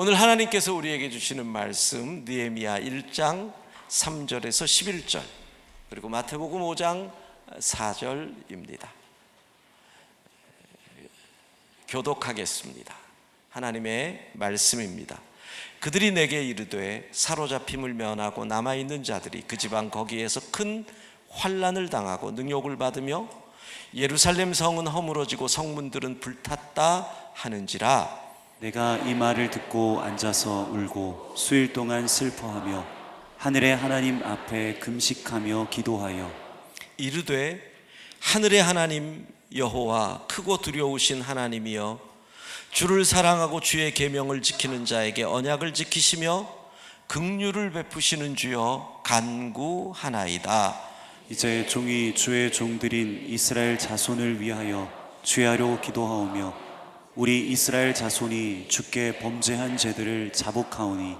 오늘 하나님께서 우리에게 주시는 말씀 느헤미야 1장 3절에서 11절 그리고 마태복음 5장 4절입니다. 교독하겠습니다. 하나님의 말씀입니다. 그들이 내게 이르되 사로잡힘을 면하고 남아있는 자들이 그 지방 거기에서 큰 환난을 당하고 능욕을 받으며 예루살렘 성은 허물어지고 성문들은 불탔다 하는지라. 내가 이 말을 듣고 앉아서 울고 수일 동안 슬퍼하며 하늘의 하나님 앞에 금식하며 기도하여 이르되 하늘의 하나님 여호와 크고 두려우신 하나님이여 주를 사랑하고 주의 계명을 지키는 자에게 언약을 지키시며 긍휼을 베푸시는 주여 간구하나이다. 이제 종이 주의 종들인 이스라엘 자손을 위하여 죄하려 기도하오며 우리 이스라엘 자손이 주께 범죄한 죄들을 자복하오니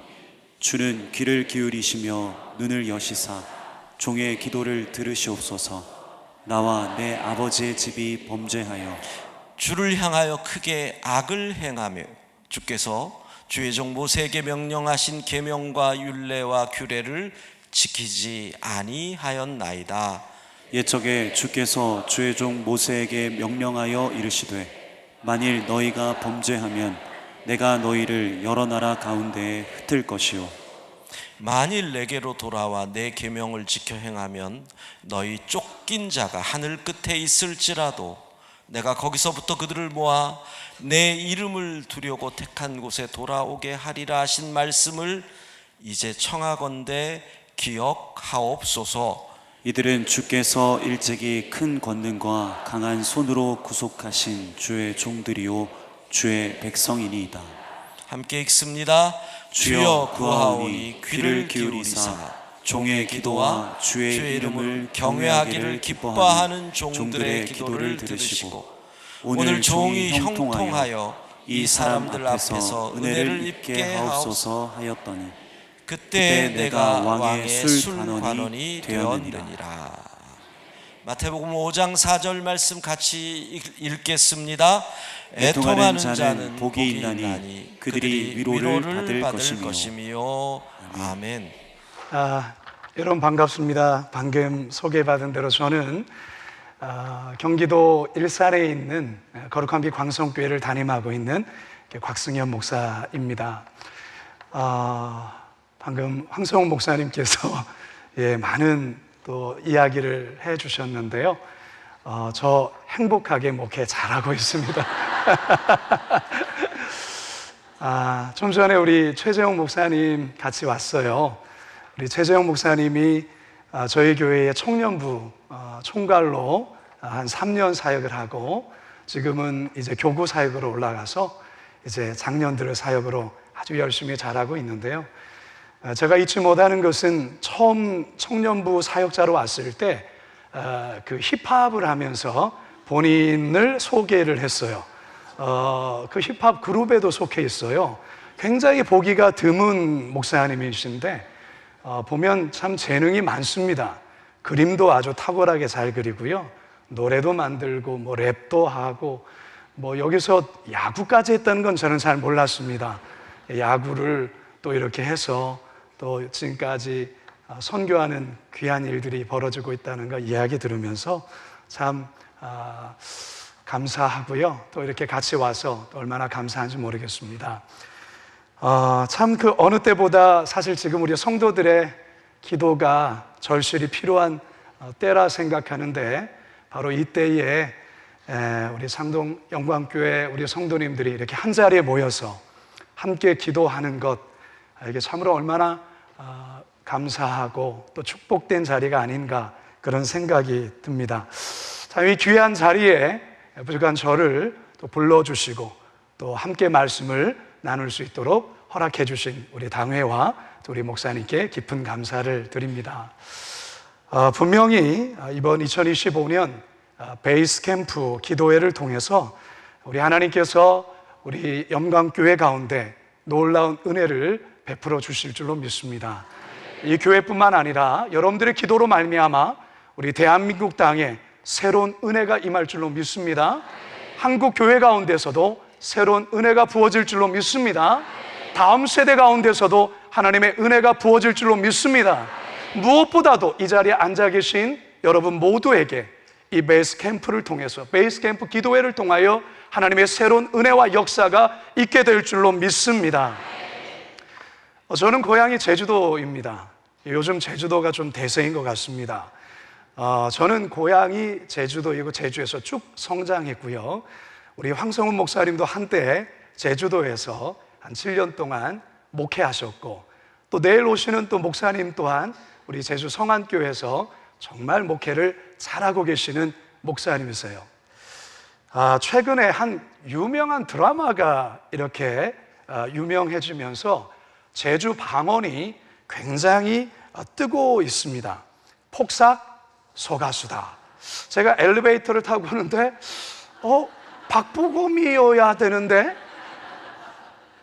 주는 귀를 기울이시며 눈을 여시사 종의 기도를 들으시옵소서. 나와 내 아버지의 집이 범죄하여 주를 향하여 크게 악을 행하며 주께서 주의 종 모세에게 명령하신 계명과 율례와 규례를 지키지 아니하였나이다. 옛적에 주께서 주의 종 모세에게 명령하여 이르시되 만일 너희가 범죄하면 내가 너희를 여러 나라 가운데에 흩을 것이요 만일 내게로 돌아와 내 계명을 지켜 행하면 너희 쫓긴 자가 하늘 끝에 있을지라도 내가 거기서부터 그들을 모아 내 이름을 두려고 택한 곳에 돌아오게 하리라 하신 말씀을 이제 청하건대 기억하옵소서. 이들은 주께서 일찍이 큰 권능과 강한 손으로 구속하신 주의 종들이요 주의 백성이니이다. 함께 읽습니다. 주여 구하오니 귀를 기울이사 종의 기도와 주의 이름을 경외하기를 기뻐하는 종들의 기도를 들으시고 오늘 종이 형통하여 이 사람들 앞에서 은혜를 입게 하옵소서 하였더니 그때 내가 왕의 술관원이 되었느니라. 마태복음 5장 4절 말씀 같이 읽겠습니다. 애통하는 자는 복이 있나니 그들이 위로를 받을 것이며. 아멘. 여러분 반갑습니다. 방금 소개받은 대로 저는 경기도 일산에 있는 거룩한 빛 광성교회를 담임하고 있는 곽승현 목사입니다. 방금 황성욱 목사님께서 많은 또 이야기를 해주셨는데요. 저 행복하게 목회 잘하고 있습니다. 좀 전에 우리 최재형 목사님 같이 왔어요. 우리 최재형 목사님이 저희 교회의 청년부 총괄로 한 3년 사역을 하고 지금은 이제 교구 사역으로 올라가서 이제 장년들의 사역으로 아주 열심히 잘하고 있는데요. 제가 잊지 못하는 것은 처음 청년부 사역자로 왔을 때 그 힙합을 하면서 본인을 소개를 했어요. 그 힙합 그룹에도 속해 있어요. 굉장히 보기가 드문 목사님이신데 보면 참 재능이 많습니다. 그림도 아주 탁월하게 잘 그리고요. 노래도 만들고 뭐 랩도 하고 뭐 여기서 야구까지 했다는 건 저는 잘 몰랐습니다. 야구를 또 이렇게 해서 또 지금까지 선교하는 귀한 일들이 벌어지고 있다는 거 이야기 들으면서 참 감사하고요. 또 이렇게 같이 와서 또 얼마나 감사한지 모르겠습니다. 참 그 어느 때보다 사실 지금 우리 성도들의 기도가 절실히 필요한 때라 생각하는데 바로 이때에 우리 상동 영광교회 우리 성도님들이 이렇게 한 자리에 모여서 함께 기도하는 것 이게 참으로 얼마나 감사하고 또 축복된 자리가 아닌가 그런 생각이 듭니다. 참 이 귀한 자리에 부족한 저를 또 불러주시고 또 함께 말씀을 나눌 수 있도록 허락해 주신 우리 당회와 또 우리 목사님께 깊은 감사를 드립니다. 분명히 이번 2025년 베이스 캠프 기도회를 통해서 우리 하나님께서 우리 영광교회 가운데 놀라운 은혜를 베풀어 주실 줄로 믿습니다. 이 교회뿐만 아니라 여러분들의 기도로 말미암아 우리 대한민국 땅에 새로운 은혜가 임할 줄로 믿습니다. 한국 교회 가운데서도 새로운 은혜가 부어질 줄로 믿습니다. 다음 세대 가운데서도 하나님의 은혜가 부어질 줄로 믿습니다. 무엇보다도 이 자리에 앉아 계신 여러분 모두에게 이 베이스 캠프를 통해서, 베이스 캠프 기도회를 통하여 하나님의 새로운 은혜와 역사가 있게 될 줄로 믿습니다. 저는 고향이 제주도입니다. 요즘 제주도가 좀 대세인 것 같습니다. 저는 고향이 제주도이고 제주에서 쭉 성장했고요. 우리 황성훈 목사님도 한때 제주도에서 한 7년 동안 목회하셨고, 또 내일 오시는 또 목사님 또한 우리 제주 성안교회에서 정말 목회를 잘하고 계시는 목사님이세요. 최근에 한 유명한 드라마가 이렇게 유명해지면서 제주 방언이 굉장히 뜨고 있습니다. 폭삭 소가수다. 제가 엘리베이터를 타고 오는데 박보검이어야 되는데,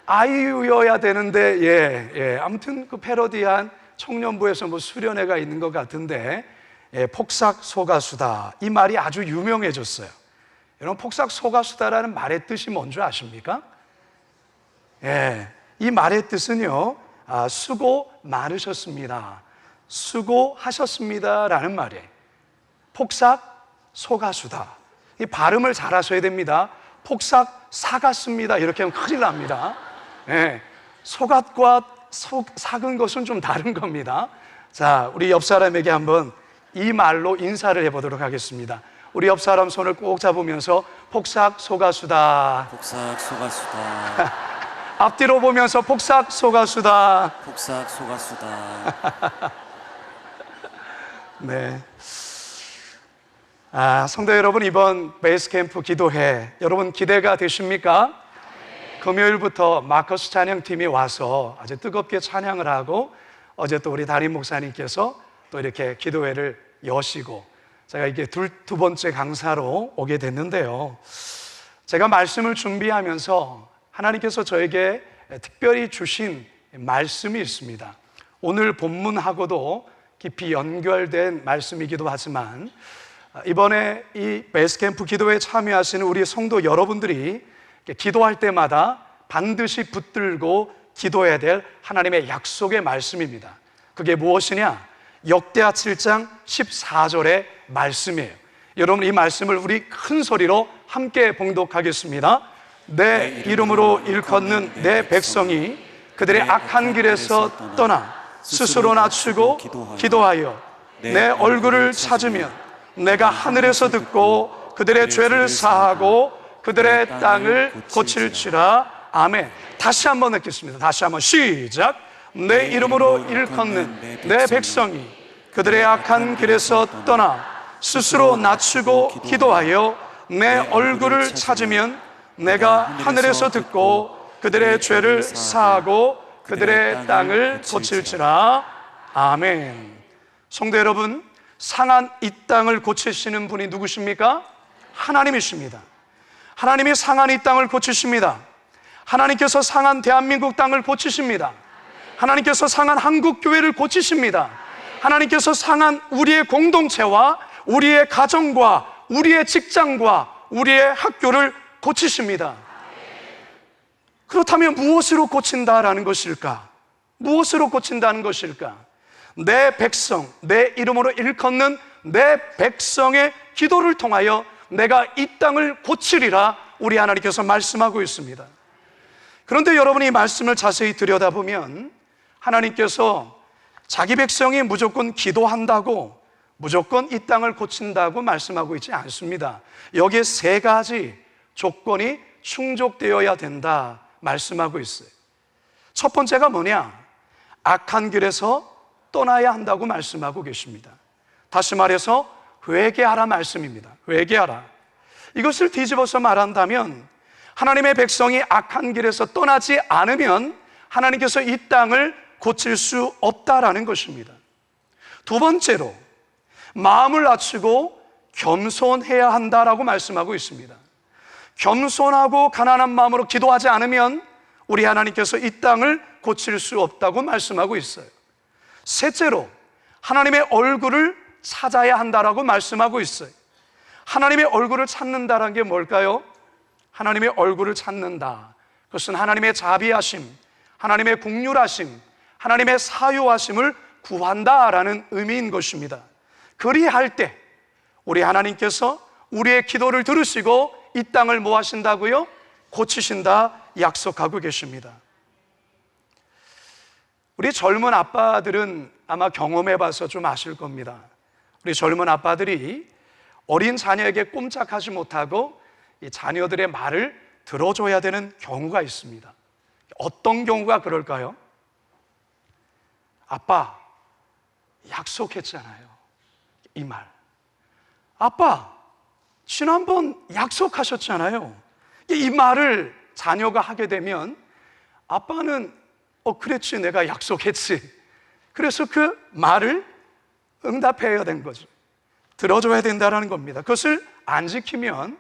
아이유여야 되는데, 아무튼 그 패러디한 청년부에서 뭐 수련회가 있는 것 같은데, 폭삭 소가수다, 이 말이 아주 유명해졌어요. 여러분, 폭삭 소가수다라는 말의 뜻이 뭔지 아십니까? 이 말의 뜻은요, 수고 많으셨습니다, 수고하셨습니다라는 말이에요. 폭삭 소가수다. 이 발음을 잘 하셔야 됩니다. 폭삭 사갔습니다 이렇게 하면 큰일 납니다. 소갓과 삭은 것은 좀 다른 겁니다. 자, 우리 옆 사람에게 한번 이 말로 인사를 해보도록 하겠습니다. 우리 옆 사람 손을 꼭 잡으면서 폭삭 소가수다. 폭삭 소가수다. 앞뒤로 보면서 폭삭 소가수다. 폭삭 소가수다. 네. 성도 여러분, 이번 베이스캠프 기도회 여러분 기대가 되십니까? 금요일부터 마커스 찬양팀이 와서 아주 뜨겁게 찬양을 하고, 어제 또 우리 담임 목사님께서 또 이렇게 기도회를 여시고, 제가 이게 두 번째 강사로 오게 됐는데요. 제가 말씀을 준비하면서 하나님께서 저에게 특별히 주신 말씀이 있습니다. 오늘 본문하고도 깊이 연결된 말씀이기도 하지만, 이번에 이 베이스캠프 기도회에 참여하시는 우리 성도 여러분들이 기도할 때마다 반드시 붙들고 기도해야 될 하나님의 약속의 말씀입니다. 그게 무엇이냐? 역대하 7장 14절의 말씀이에요. 여러분, 이 말씀을 우리 큰 소리로 함께 봉독하겠습니다. 내 이름으로 일컫는 내 백성이 그들의 악한 길에서 떠나 스스로 낮추고 기도하여 내 얼굴을 찾으면 내가 하늘에서 듣고 그들의 죄를 사하고 그들의 땅을 고칠지라. 아멘. 다시 한번 읽겠습니다. 다시 한번 시작. 내 이름으로 일컫는 내 백성이 그들의 악한 길에서 떠나 스스로 낮추고 기도하여 내 얼굴을 찾으면 내가 하늘에서 듣고 그들의 죄를 사하고 그들의 땅을 고칠지라. 아멘. 성도 여러분, 상한 이 땅을 고치시는 분이 누구십니까? 하나님이십니다. 하나님이 상한 이 땅을 고치십니다. 하나님께서 상한 대한민국 땅을 고치십니다. 하나님께서 상한 한국교회를 고치십니다. 하나님께서 상한 우리의 공동체와 우리의 가정과 우리의 직장과 우리의 학교를 고치십니다. 그렇다면 무엇으로 고친다라는 것일까? 무엇으로 고친다는 것일까? 내 백성, 내 이름으로 일컫는 내 백성의 기도를 통하여 내가 이 땅을 고치리라 우리 하나님께서 말씀하고 있습니다. 그런데 여러분이 이 말씀을 자세히 들여다보면 하나님께서 자기 백성이 무조건 기도한다고 무조건 이 땅을 고친다고 말씀하고 있지 않습니다. 여기에 세 가지 조건이 충족되어야 된다 말씀하고 있어요. 첫 번째가 뭐냐? 악한 길에서 떠나야 한다고 말씀하고 계십니다. 다시 말해서 회개하라 말씀입니다. 회개하라. 이것을 뒤집어서 말한다면 하나님의 백성이 악한 길에서 떠나지 않으면 하나님께서 이 땅을 고칠 수 없다라는 것입니다. 두 번째로 마음을 낮추고 겸손해야 한다라고 말씀하고 있습니다. 겸손하고 가난한 마음으로 기도하지 않으면 우리 하나님께서 이 땅을 고칠 수 없다고 말씀하고 있어요. 셋째로 하나님의 얼굴을 찾아야 한다라고 말씀하고 있어요. 하나님의 얼굴을 찾는다는 게 뭘까요? 하나님의 얼굴을 찾는다. 그것은 하나님의 자비하심, 하나님의 긍휼하심, 하나님의 사유하심을 구한다라는 의미인 것입니다. 그리할 때 우리 하나님께서 우리의 기도를 들으시고 이 땅을 뭐 하신다고요? 고치신다 약속하고 계십니다. 우리 젊은 아빠들은 아마 경험해 봐서 좀 아실 겁니다. 우리 젊은 아빠들이 어린 자녀에게 꼼짝하지 못하고 이 자녀들의 말을 들어줘야 되는 경우가 있습니다. 어떤 경우가 그럴까요? 아빠, 약속했잖아요. 이 말. 아빠, 지난번 약속하셨잖아요. 이 말을 자녀가 하게 되면 아빠는 그랬지, 내가 약속했지. 그래서 그 말을 응답해야 되는 거죠. 들어줘야 된다는 겁니다. 그것을 안 지키면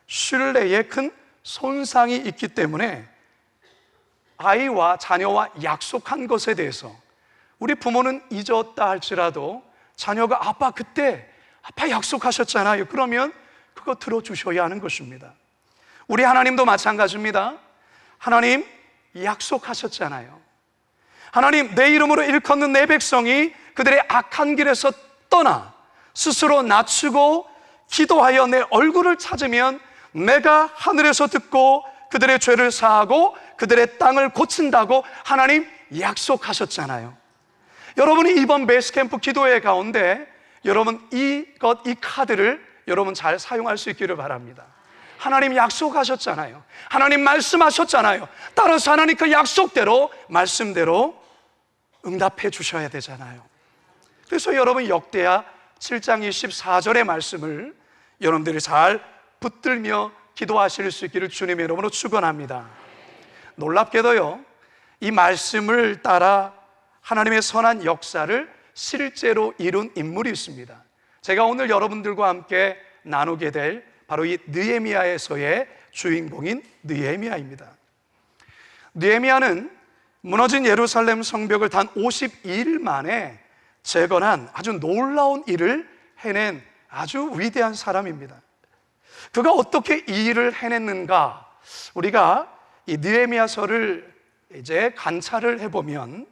신뢰에 큰 손상이 있기 때문에 아이와 자녀와 약속한 것에 대해서 우리 부모는 잊었다 할지라도 자녀가 아빠 그때 아빠 약속하셨잖아요. 그러면 그거 들어주셔야 하는 것입니다. 우리 하나님도 마찬가지입니다. 하나님 약속하셨잖아요. 하나님, 내 이름으로 일컫는 내 백성이 그들의 악한 길에서 떠나 스스로 낮추고 기도하여 내 얼굴을 찾으면 내가 하늘에서 듣고 그들의 죄를 사하고 그들의 땅을 고친다고 하나님 약속하셨잖아요. 여러분이 이번 베이스캠프 기도회 가운데 여러분 이 카드를 여러분 잘 사용할 수 있기를 바랍니다. 하나님 약속하셨잖아요. 하나님 말씀하셨잖아요. 따라서 하나님 그 약속대로 말씀대로 응답해 주셔야 되잖아요. 그래서 여러분 역대하 7장 24절의 말씀을 여러분들이 잘 붙들며 기도하실 수 있기를 주님의 이름으로 축원합니다. 놀랍게도요, 이 말씀을 따라 하나님의 선한 역사를 실제로 이룬 인물이 있습니다. 제가 오늘 여러분들과 함께 나누게 될 바로 이 느헤미야에서의 주인공인 느헤미야입니다. 느헤미야는 무너진 예루살렘 성벽을 단 52일 만에 재건한 아주 놀라운 일을 해낸 아주 위대한 사람입니다. 그가 어떻게 이 일을 해냈는가? 우리가 이 느헤미야서를 이제 관찰을 해보면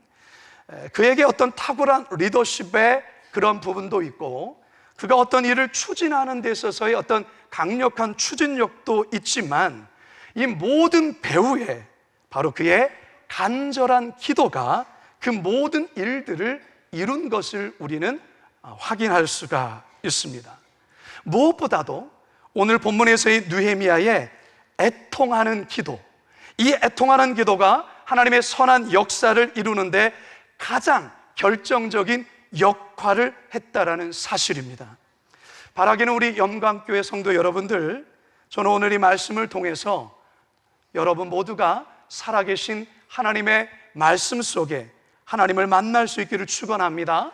그에게 어떤 탁월한 리더십의 그런 부분도 있고, 그가 어떤 일을 추진하는 데 있어서의 어떤 강력한 추진력도 있지만, 이 모든 배후에 바로 그의 간절한 기도가 그 모든 일들을 이룬 것을 우리는 확인할 수가 있습니다. 무엇보다도 오늘 본문에서의 느헤미야의 애통하는 기도, 이 애통하는 기도가 하나님의 선한 역사를 이루는데 가장 결정적인 역할을 했다라는 사실입니다. 바라기는 우리 영광교회 성도 여러분들, 저는 오늘 이 말씀을 통해서 여러분 모두가 살아계신 하나님의 말씀 속에 하나님을 만날 수 있기를 축원합니다.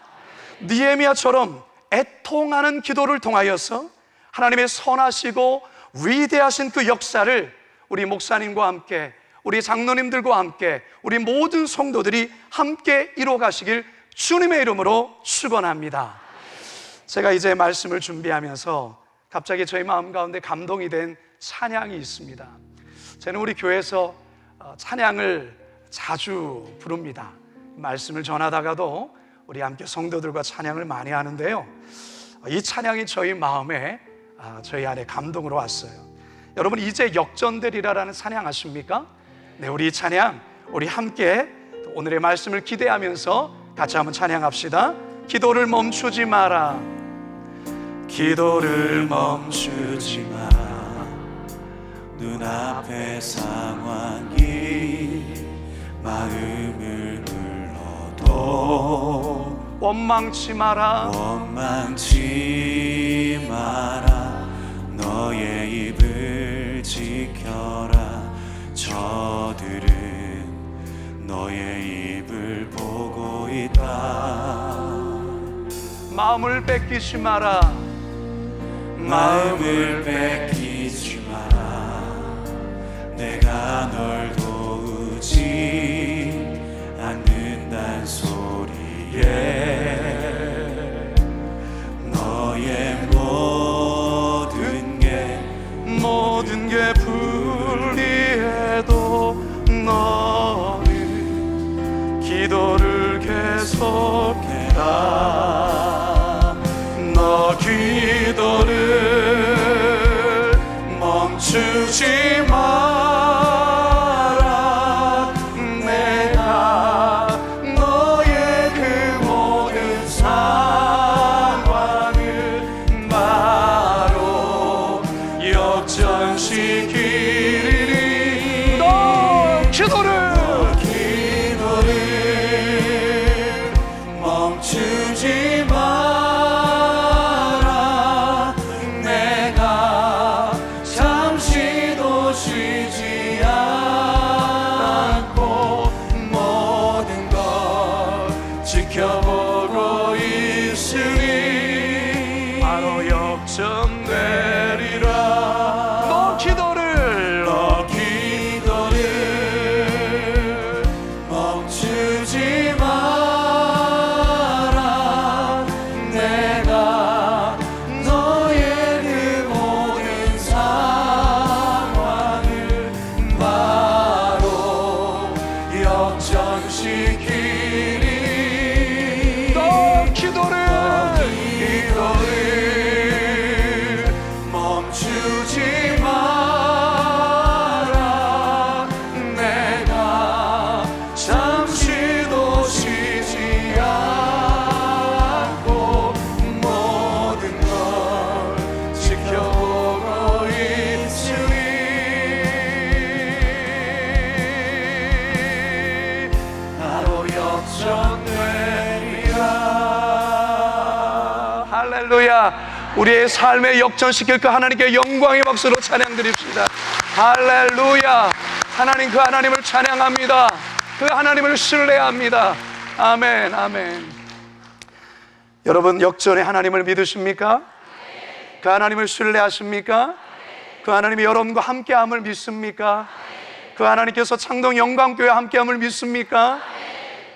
느헤미야처럼 애통하는 기도를 통하여서 하나님의 선하시고 위대하신 그 역사를 우리 목사님과 함께, 우리 장로님들과 함께, 우리 모든 성도들이 함께 이루어가시길 주님의 이름으로 축원합니다. 제가 이제 말씀을 준비하면서 갑자기 저희 마음 가운데 감동이 된 찬양이 있습니다. 저는 우리 교회에서 찬양을 자주 부릅니다. 말씀을 전하다가도 우리 함께 성도들과 찬양을 많이 하는데요, 이 찬양이 저희 마음에, 저희 안에 감동으로 왔어요. 여러분, 이제 역전되리라라는 찬양 아십니까? 네, 우리 이 찬양 우리 함께 오늘의 말씀을 기대하면서 같이 한번 찬양합시다. 기도를 멈추지 마라. 기도를 멈추지 마라. 눈앞의 상황이 마음을 눌러도 원망치 마라. 원망치 마라. 너의 입을 지켜라. 저들은 너의 입을 보고 있다. 마음을 뺏기지 마라. 마음을 뺏기지 마라. 내가 널 도우지 않는단 소리에 너의 모든 게 불리해도 너는 기도를 계속해라. 너 기도를 멈추지 마라. 내가 너의 그 모든 상황을 바로 역전시키리니. 너 기도를 멈추지 마라. 내가 잠시도 쉬지 않고 모든 걸 지켜보고 있으니 바로 역전되리라. 너 기도를 멈추지 마라. 내가 너의 그 모든 상황을 바로 역전시키리. 너 기도를 멈추지 마라. 내가 잠시도 쉬지 않고 모든 걸 지켜보고 있으니 바로 역전되리라. 할렐루야. 우리의 삶에 역전시킬 그 하나님께 영광의 박수로 찬양 드립시다. 할렐루야. 하나님, 그 하나님을 찬양합니다. 그 하나님을 신뢰합니다. 아멘, 아멘. 여러분, 역전의 하나님을 믿으십니까? 그 하나님을 신뢰하십니까? 그 하나님이 여러분과 함께함을 믿습니까? 그 하나님께서 창동 영광교회 함께함을 믿습니까?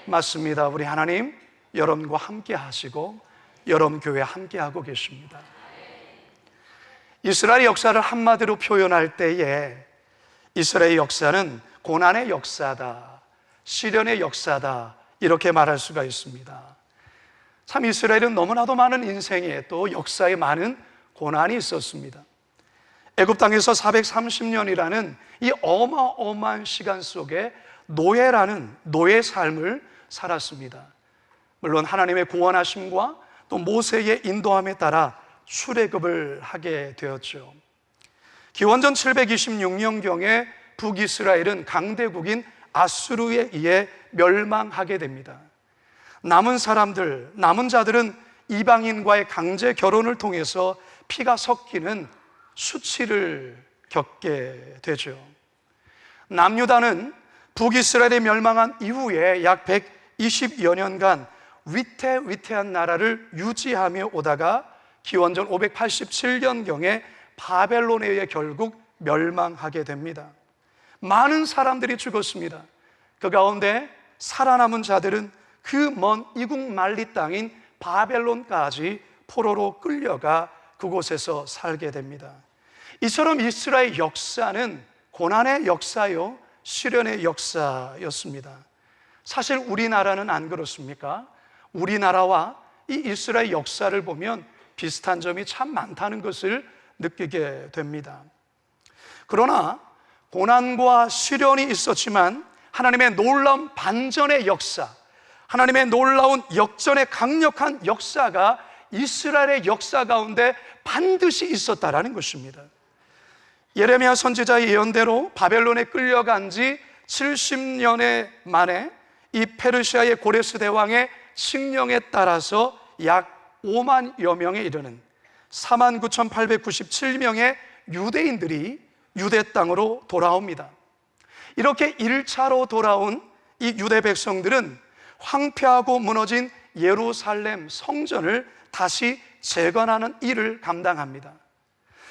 맞습니다. 우리 하나님 여러분과 함께하시고 여러분 교회에 함께하고 계십니다. 이스라엘 역사를 한마디로 표현할 때에 이스라엘 역사는 고난의 역사다, 시련의 역사다, 이렇게 말할 수가 있습니다. 참 이스라엘은 너무나도 많은 인생에 또 역사에 많은 고난이 있었습니다. 애굽 땅에서 430년이라는 이 어마어마한 시간 속에 노예라는 노예 삶을 살았습니다. 물론 하나님의 구원하심과 또 모세의 인도함에 따라 출애굽을 하게 되었죠. 기원전 726년경에 북이스라엘은 강대국인 아수르에 의해 멸망하게 됩니다. 남은 자들은 이방인과의 강제 결혼을 통해서 피가 섞이는 수치를 겪게 되죠. 남유다는 북이스라엘이 멸망한 이후에 약 120여 년간 위태위태한 나라를 유지하며 오다가 기원전 587년경에 바벨론에 의해 결국 멸망하게 됩니다. 많은 사람들이 죽었습니다. 그 가운데 살아남은 자들은 그 먼 이국 만리 땅인 바벨론까지 포로로 끌려가 그곳에서 살게 됩니다. 이처럼 이스라엘 역사는 고난의 역사요, 시련의 역사였습니다. 사실 우리나라는 안 그렇습니까? 우리나라와 이 이스라엘 역사를 보면 비슷한 점이 참 많다는 것을 느끼게 됩니다. 그러나 고난과 시련이 있었지만 하나님의 놀라운 반전의 역사, 하나님의 놀라운 역전의 강력한 역사가 이스라엘의 역사 가운데 반드시 있었다라는 것입니다. 예레미야 선지자의 예언대로 바벨론에 끌려간 지 70년에 만에 이 페르시아의 고레스 대왕의 칙령에 따라서 약 5만여 명에 이르는 49,897명의 유대인들이 유대 땅으로 돌아옵니다. 이렇게 1차로 돌아온 이 유대 백성들은 황폐하고 무너진 예루살렘 성전을 다시 재건하는 일을 감당합니다.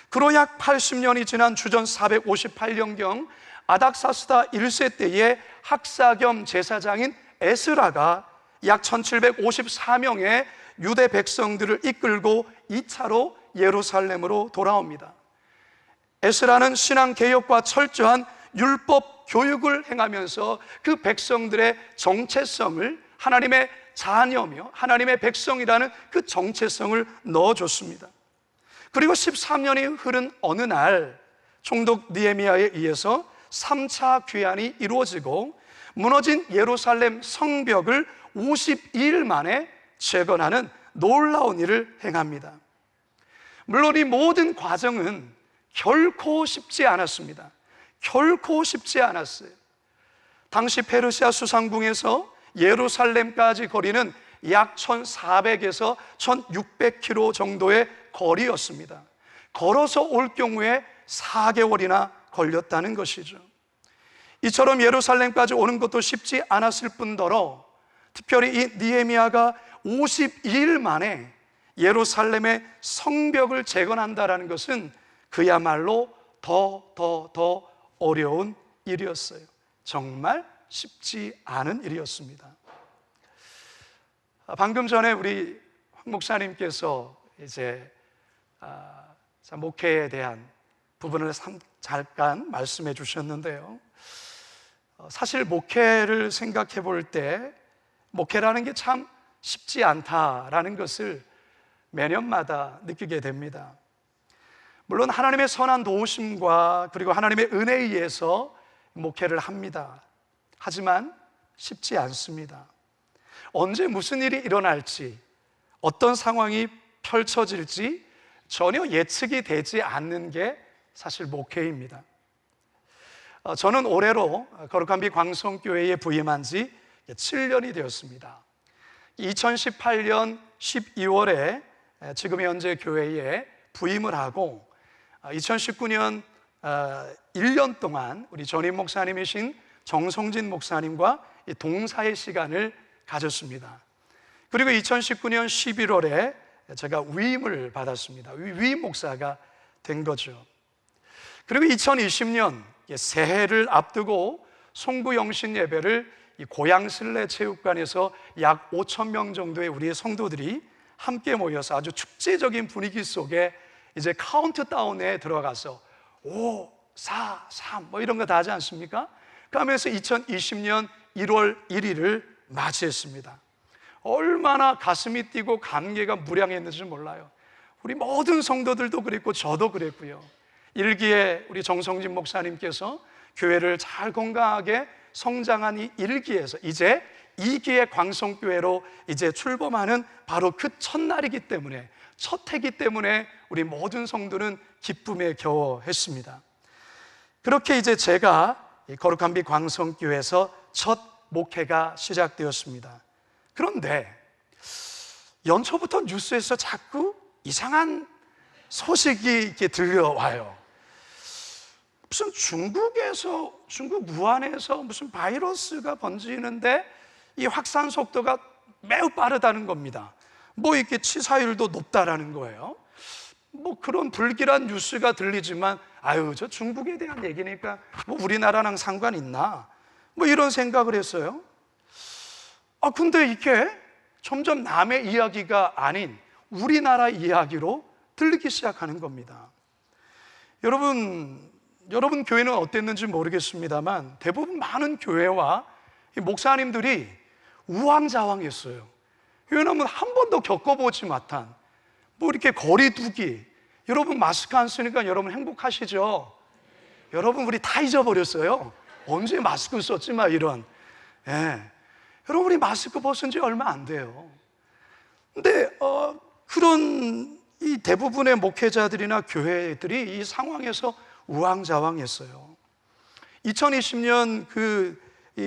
그로 약 80년이 지난 주전 458년경 아닥사스다 1세 때에 학사 겸 제사장인 에스라가 약 1754명의 유대 백성들을 이끌고 2차로 예루살렘으로 돌아옵니다. 에스라는 신앙개혁과 철저한 율법 교육을 행하면서 그 백성들의 정체성을 하나님의 자녀며 하나님의 백성이라는 그 정체성을 넣어줬습니다. 그리고 13년이 흐른 어느 날 총독 느헤미야에 의해서 3차 귀환이 이루어지고 무너진 예루살렘 성벽을 52일 만에 재건하는 놀라운 일을 행합니다. 물론 이 모든 과정은 결코 쉽지 않았습니다. 결코 쉽지 않았어요. 당시 페르시아 수상궁에서 예루살렘까지 거리는 약 1400에서 1600km 정도의 거리였습니다. 걸어서 올 경우에 4개월이나 걸렸다는 것이죠. 이처럼 예루살렘까지 오는 것도 쉽지 않았을 뿐더러 특별히 이 느헤미야가 52일 만에 예루살렘의 성벽을 재건한다는 것은 그야말로 더 어려운 일이었어요. 정말 쉽지 않은 일이었습니다. 방금 전에 우리 황 목사님께서 이제 목회에 대한 부분을 잠깐 말씀해 주셨는데요. 사실 목회를 생각해 볼 때 목회라는 게 참 쉽지 않다라는 것을 매년마다 느끼게 됩니다. 물론 하나님의 선한 도우심과 그리고 하나님의 은혜에 의해서 목회를 합니다. 하지만 쉽지 않습니다. 언제 무슨 일이 일어날지, 어떤 상황이 펼쳐질지 전혀 예측이 되지 않는 게 사실 목회입니다. 저는 올해로 거룩한 빛 광성교회에 부임한 지 7년이 되었습니다. 2018년 12월에 지금 현재 교회에 부임을 하고 2019년 1년 동안 우리 전임 목사님이신 정성진 목사님과 동사의 시간을 가졌습니다. 그리고 2019년 11월에 제가 위임을 받았습니다. 위임 목사가 된 거죠. 그리고 2020년 새해를 앞두고 송구 영신 예배를 이 고양슬레 체육관에서 약 5,000명 정도의 우리의 성도들이 함께 모여서 아주 축제적인 분위기 속에 이제 카운트다운에 들어가서 5, 4, 3 뭐 이런 거 다 하지 않습니까? 그러면서 2020년 1월 1일을 맞이했습니다. 얼마나 가슴이 뛰고 감개가 무량했는지 몰라요. 우리 모든 성도들도 그랬고 저도 그랬고요. 일기에 우리 정성진 목사님께서 교회를 잘 건강하게 성장한 이 일기에서 이제 2기의 광성교회로 이제 출범하는 바로 그 첫날이기 때문에, 첫 해기 때문에 우리 모든 성도는 기쁨에 겨워했습니다. 그렇게 이제 제가 거룩한 빛 광성교회에서 첫 목회가 시작되었습니다. 그런데 연초부터 뉴스에서 자꾸 이상한 소식이 이렇게 들려와요. 무슨 중국 우한에서 무슨 바이러스가 번지는데 이 확산 속도가 매우 빠르다는 겁니다. 뭐 이렇게 치사율도 높다라는 거예요. 뭐 그런 불길한 뉴스가 들리지만 아유, 저 중국에 대한 얘기니까 뭐 우리나라랑 상관 있나? 뭐 이런 생각을 했어요. 근데 이게 점점 남의 이야기가 아닌 우리나라 이야기로 들리기 시작하는 겁니다. 여러분 교회는 어땠는지 모르겠습니다만 대부분 많은 교회와 목사님들이 우왕좌왕했어요. 왜냐하면 한 번도 겪어보지 못한 뭐 이렇게 거리두기. 여러분 마스크 안 쓰니까 여러분 행복하시죠? 여러분 우리 다 잊어버렸어요. 언제 마스크 썼지 막 이런. 여러분 우리 마스크 벗은 지 얼마 안 돼요. 근데 그런 이 대부분의 목회자들이나 교회들이 이 상황에서 우왕좌왕했어요. 2020년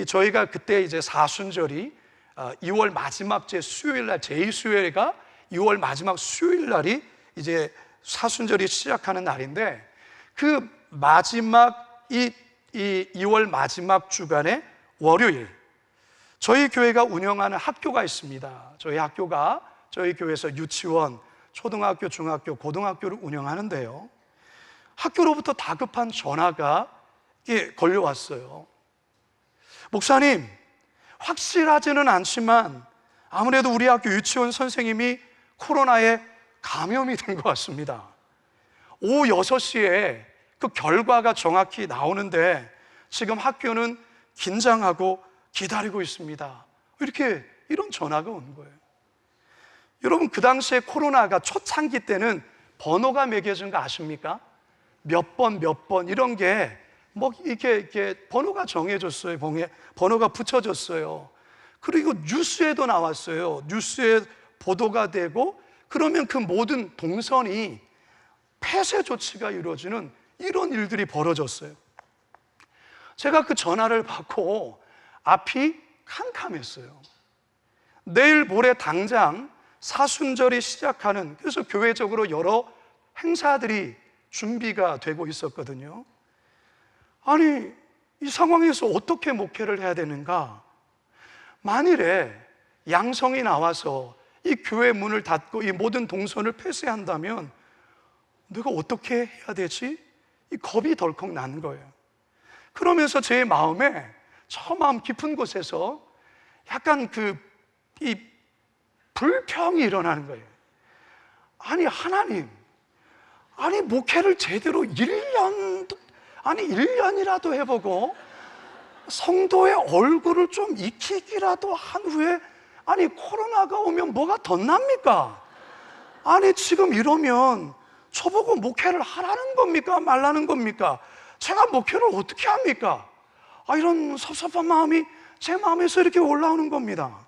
저희가 그때 이제 사순절이 2월 마지막 제 수요일 날 제2수요일가 2월 마지막 수요일 날이 이제 사순절이 시작하는 날인데 그 마지막 2월 마지막 주간의 월요일 저희 교회가 운영하는 학교가 있습니다. 저희 교회에서 유치원, 초등학교, 중학교, 고등학교를 운영하는데요. 학교로부터 다급한 전화가 걸려왔어요. 목사님, 확실하지는 않지만 아무래도 우리 학교 유치원 선생님이 코로나에 감염이 된 것 같습니다. 오후 6시에 그 결과가 정확히 나오는데 지금 학교는 긴장하고 기다리고 있습니다. 이렇게 이런 전화가 온 거예요. 여러분, 그 당시에 코로나가 초창기 때는 번호가 매겨진 거 아십니까? 몇 번 이런 게 뭐 이렇게 번호가 정해졌어요. 번호가 붙여졌어요. 그리고 뉴스에도 나왔어요. 뉴스에 보도가 되고, 그러면 그 모든 동선이 폐쇄 조치가 이루어지는 이런 일들이 벌어졌어요. 제가 그 전화를 받고 앞이 캄캄했어요. 내일 모레 당장 사순절이 시작하는, 그래서 교회적으로 여러 행사들이 준비가 되고 있었거든요. 아니, 이 상황에서 어떻게 목회를 해야 되는가? 만일에 양성이 나와서 이 교회 문을 닫고 이 모든 동선을 폐쇄한다면 내가 어떻게 해야 되지? 이 겁이 덜컥 나는 거예요. 그러면서 제 마음에, 저 마음 깊은 곳에서 약간 이 불평이 일어나는 거예요. 아니, 하나님, 아니, 목회를 제대로 1년이라도 해보고 성도의 얼굴을 좀 익히기라도 한 후에, 아니, 코로나가 오면 뭐가 덧납니까? 아니, 지금 이러면 저보고 목회를 하라는 겁니까? 말라는 겁니까? 제가 목회를 어떻게 합니까? 이런 섭섭한 마음이 제 마음에서 이렇게 올라오는 겁니다.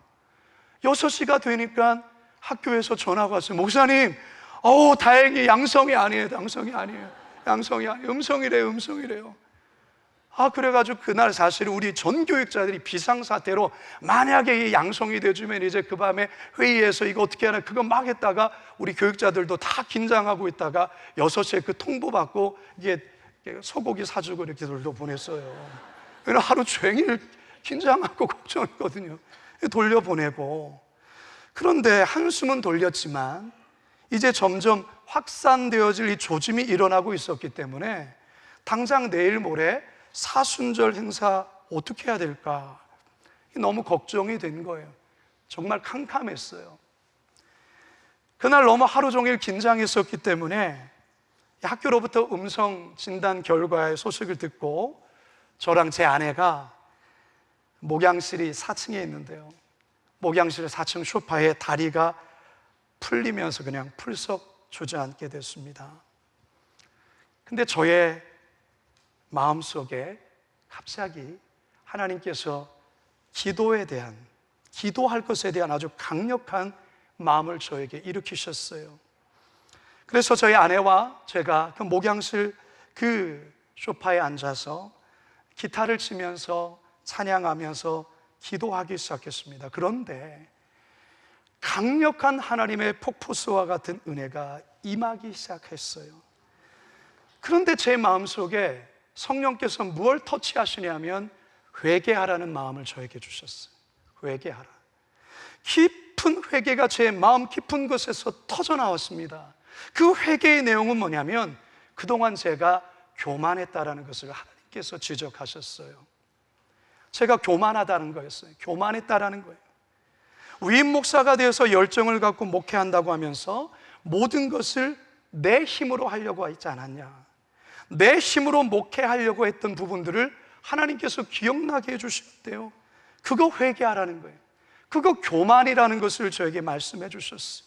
6시가 되니까 학교에서 전화가 왔어요. 목사님, 다행히 양성이 아니에요. 음성이래요. 그래가지고 그날 사실 우리 전 교육자들이 비상사태로, 만약에 이 양성이 돼주면 이제 그 밤에 회의에서 이거 어떻게 하나, 그거 막 했다가 우리 교육자들도 다 긴장하고 있다가 6시에 그 통보받고 이게 소고기 사주고 이렇게 돌려 보냈어요. 그래서 하루 종일 긴장하고 걱정했거든요. 돌려보내고. 그런데 한숨은 돌렸지만 이제 점점 확산되어질 이 조짐이 일어나고 있었기 때문에 당장 내일 모레 사순절 행사 어떻게 해야 될까? 너무 걱정이 된 거예요. 정말 캄캄했어요. 그날 너무 하루 종일 긴장했었기 때문에 학교로부터 음성 진단 결과의 소식을 듣고 저랑 제 아내가 목양실이 4층에 있는데요, 목양실 4층 소파에 다리가 풀리면서 그냥 풀썩 주저앉게 됐습니다. 근데 저의 마음속에 갑자기 하나님께서 기도할 것에 대한 아주 강력한 마음을 저에게 일으키셨어요. 그래서 저희 아내와 제가 그 목양실 그 소파에 앉아서 기타를 치면서 찬양하면서 기도하기 시작했습니다. 그런데 강력한 하나님의 폭포수와 같은 은혜가 임하기 시작했어요. 그런데 제 마음속에 성령께서 무엇을 터치하시냐면 회개하라는 마음을 저에게 주셨어요. 회개하라. 깊은 회개가 제 마음 깊은 곳에서 터져 나왔습니다. 그 회개의 내용은 뭐냐면 그동안 제가 교만했다라는 것을 하나님께서 지적하셨어요. 제가 교만하다는 거였어요. 교만했다라는 거예요. 위임 목사가 되어서 열정을 갖고 목회한다고 하면서 모든 것을 내 힘으로 하려고 하지 않았냐. 내 힘으로 목회하려고 했던 부분들을 하나님께서 기억나게 해주시는데요, 그거 회개하라는 거예요. 그거 교만이라는 것을 저에게 말씀해 주셨어요.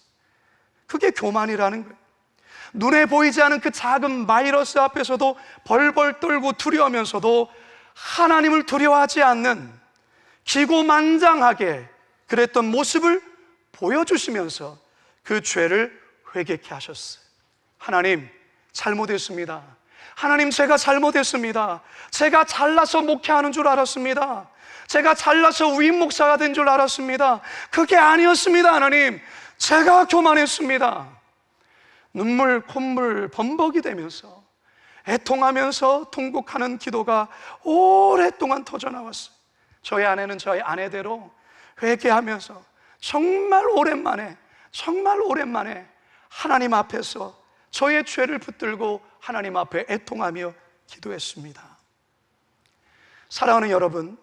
그게 교만이라는 거예요. 눈에 보이지 않은 그 작은 바이러스 앞에서도 벌벌 떨고 두려워하면서도 하나님을 두려워하지 않는 기고만장하게 그랬던 모습을 보여주시면서 그 죄를 회개케 하셨어요. 하나님, 잘못했습니다. 하나님, 제가 잘못했습니다. 제가 잘나서 목회하는 줄 알았습니다. 제가 잘나서 위임 목사가 된 줄 알았습니다. 그게 아니었습니다. 하나님, 제가 교만했습니다. 눈물, 콧물, 범벅이 되면서 애통하면서 통곡하는 기도가 오랫동안 터져나왔어요. 저희 아내는 저희 아내대로 회개하면서 정말 오랜만에 하나님 앞에서 저의 죄를 붙들고 하나님 앞에 애통하며 기도했습니다. 사랑하는 여러분,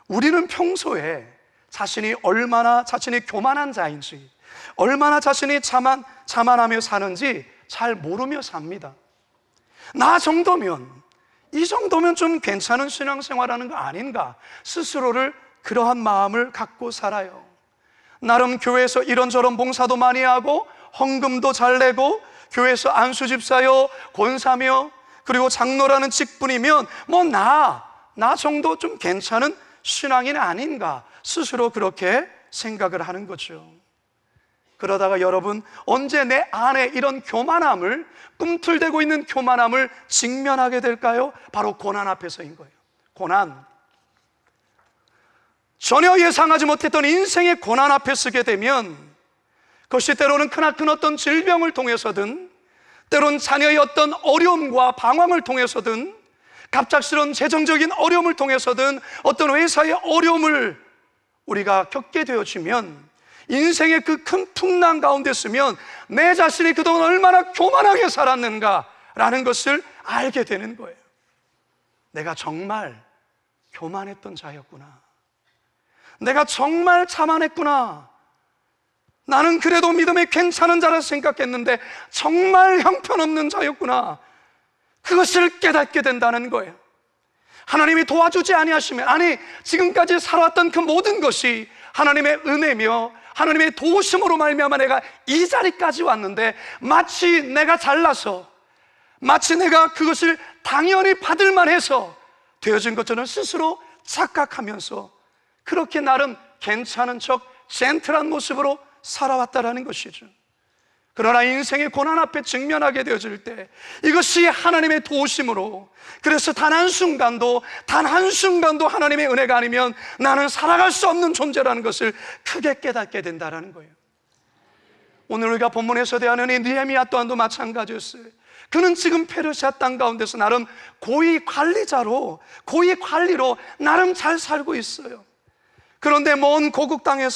우리는 평소에 자신이 얼마나 자신이 교만한 자인지, 얼마나 자신이 자만하며 사는지 잘 모르며 삽니다. 나 정도면 이 정도면 좀 괜찮은 신앙생활하는 거 아닌가? 스스로를 그러한 마음을 갖고 살아요. 나름 교회에서 이런저런 봉사도 많이 하고 헌금도 잘 내고 교회에서 안수집사요, 권사며 그리고 장로라는 직분이면 뭐 나 정도 좀 괜찮은 신앙인 아닌가? 스스로 그렇게 생각을 하는 거죠. 그러다가 여러분, 언제 내 안에 이런 교만함을, 꿈틀대고 있는 교만함을 직면하게 될까요? 바로 고난 앞에서인 거예요. 고난. 전혀 예상하지 못했던 인생의 고난 앞에 서게 되면 그것이 때로는 크나큰 어떤 질병을 통해서든, 때로는 자녀의 어떤 어려움과 방황을 통해서든, 갑작스러운 재정적인 어려움을 통해서든, 어떤 회사의 어려움을 우리가 겪게 되어지면, 인생의 그 큰 풍랑 가운데 있으면 내 자신이 그동안 얼마나 교만하게 살았는가라는 것을 알게 되는 거예요. 내가 정말 교만했던 자였구나. 내가 정말 자만했구나. 나는 그래도 믿음이 괜찮은 자라 생각했는데 정말 형편없는 자였구나. 그것을 깨닫게 된다는 거예요. 하나님이 도와주지 아니하시면, 아니 지금까지 살아왔던 그 모든 것이 하나님의 은혜며 하나님의 도우심으로 말미암아 내가 이 자리까지 왔는데, 마치 내가 잘나서, 마치 내가 그것을 당연히 받을 만해서 되어진 것처럼 스스로 착각하면서 그렇게 나름 괜찮은 척 젠틀한 모습으로 살아왔다라는 것이죠. 그러나 인생의 고난 앞에 직면하게 되어질 때 이것이 하나님의 도우심으로, 그래서 단 한순간도 하나님의 은혜가 아니면 나는 살아갈 수 없는 존재라는 것을 크게 깨닫게 된다는 거예요. 오늘 우리가 본문에서 대하는 이 느헤미야 또한도 마찬가지였어요. 그는 지금 페르시아 땅 가운데서 나름 고위 관리로 나름 잘 살고 있어요. 그런데 먼 고국 땅에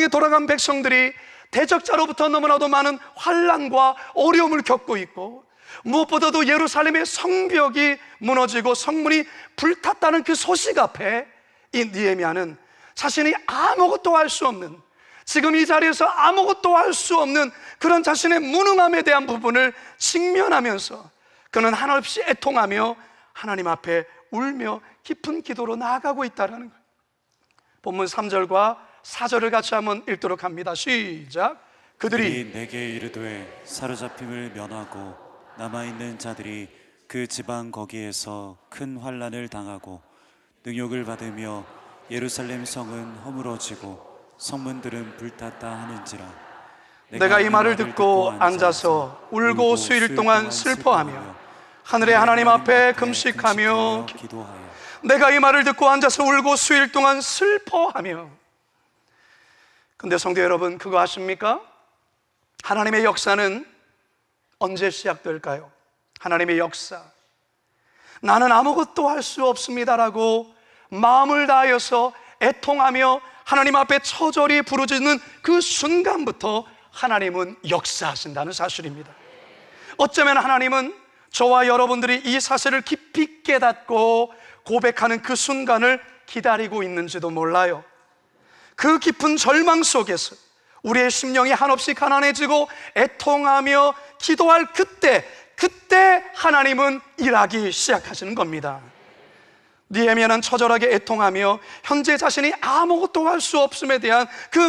돌아간 백성들이 대적자로부터 너무나도 많은 환난과 어려움을 겪고 있고, 무엇보다도 예루살렘의 성벽이 무너지고 성문이 불탔다는 그 소식 앞에 이 느헤미야는 자신이 아무것도 할 수 없는, 지금 이 자리에서 아무것도 할 수 없는 그런 자신의 무능함에 대한 부분을 직면하면서 그는 한없이 애통하며 하나님 앞에 울며 깊은 기도로 나아가고 있다는 거예요. 본문 3절과 4절을 같이 한번 읽도록 합니다. 시작. 그들이 내게 이르되 사로잡힘을 면하고 남아있는 자들이 그 지방 거기에서 큰 환난을 당하고 능욕을 받으며 예루살렘 성은 허물어지고 성문들은 불탔다 하는지라. 내가 이 말을 듣고 앉아서 울고 수일 동안 슬퍼하며 하늘의 하나님 앞에 금식하며 기도하여. 내가 이 말을 듣고 앉아서 울고 수일 동안 슬퍼하며. 근데 성도 여러분, 그거 아십니까? 하나님의 역사는 언제 시작될까요? 하나님의 역사, 나는 아무것도 할 수 없습니다라고 마음을 다하여서 애통하며 하나님 앞에 처절히 부르짖는 그 순간부터 하나님은 역사하신다는 사실입니다. 어쩌면 하나님은 저와 여러분들이 이 사실을 깊이 깨닫고 고백하는 그 순간을 기다리고 있는지도 몰라요. 그 깊은 절망 속에서 우리의 심령이 한없이 가난해지고 애통하며 기도할 그때 하나님은 일하기 시작하시는 겁니다. 느헤미야는 처절하게 애통하며 현재 자신이 아무것도 할 수 없음에 대한 그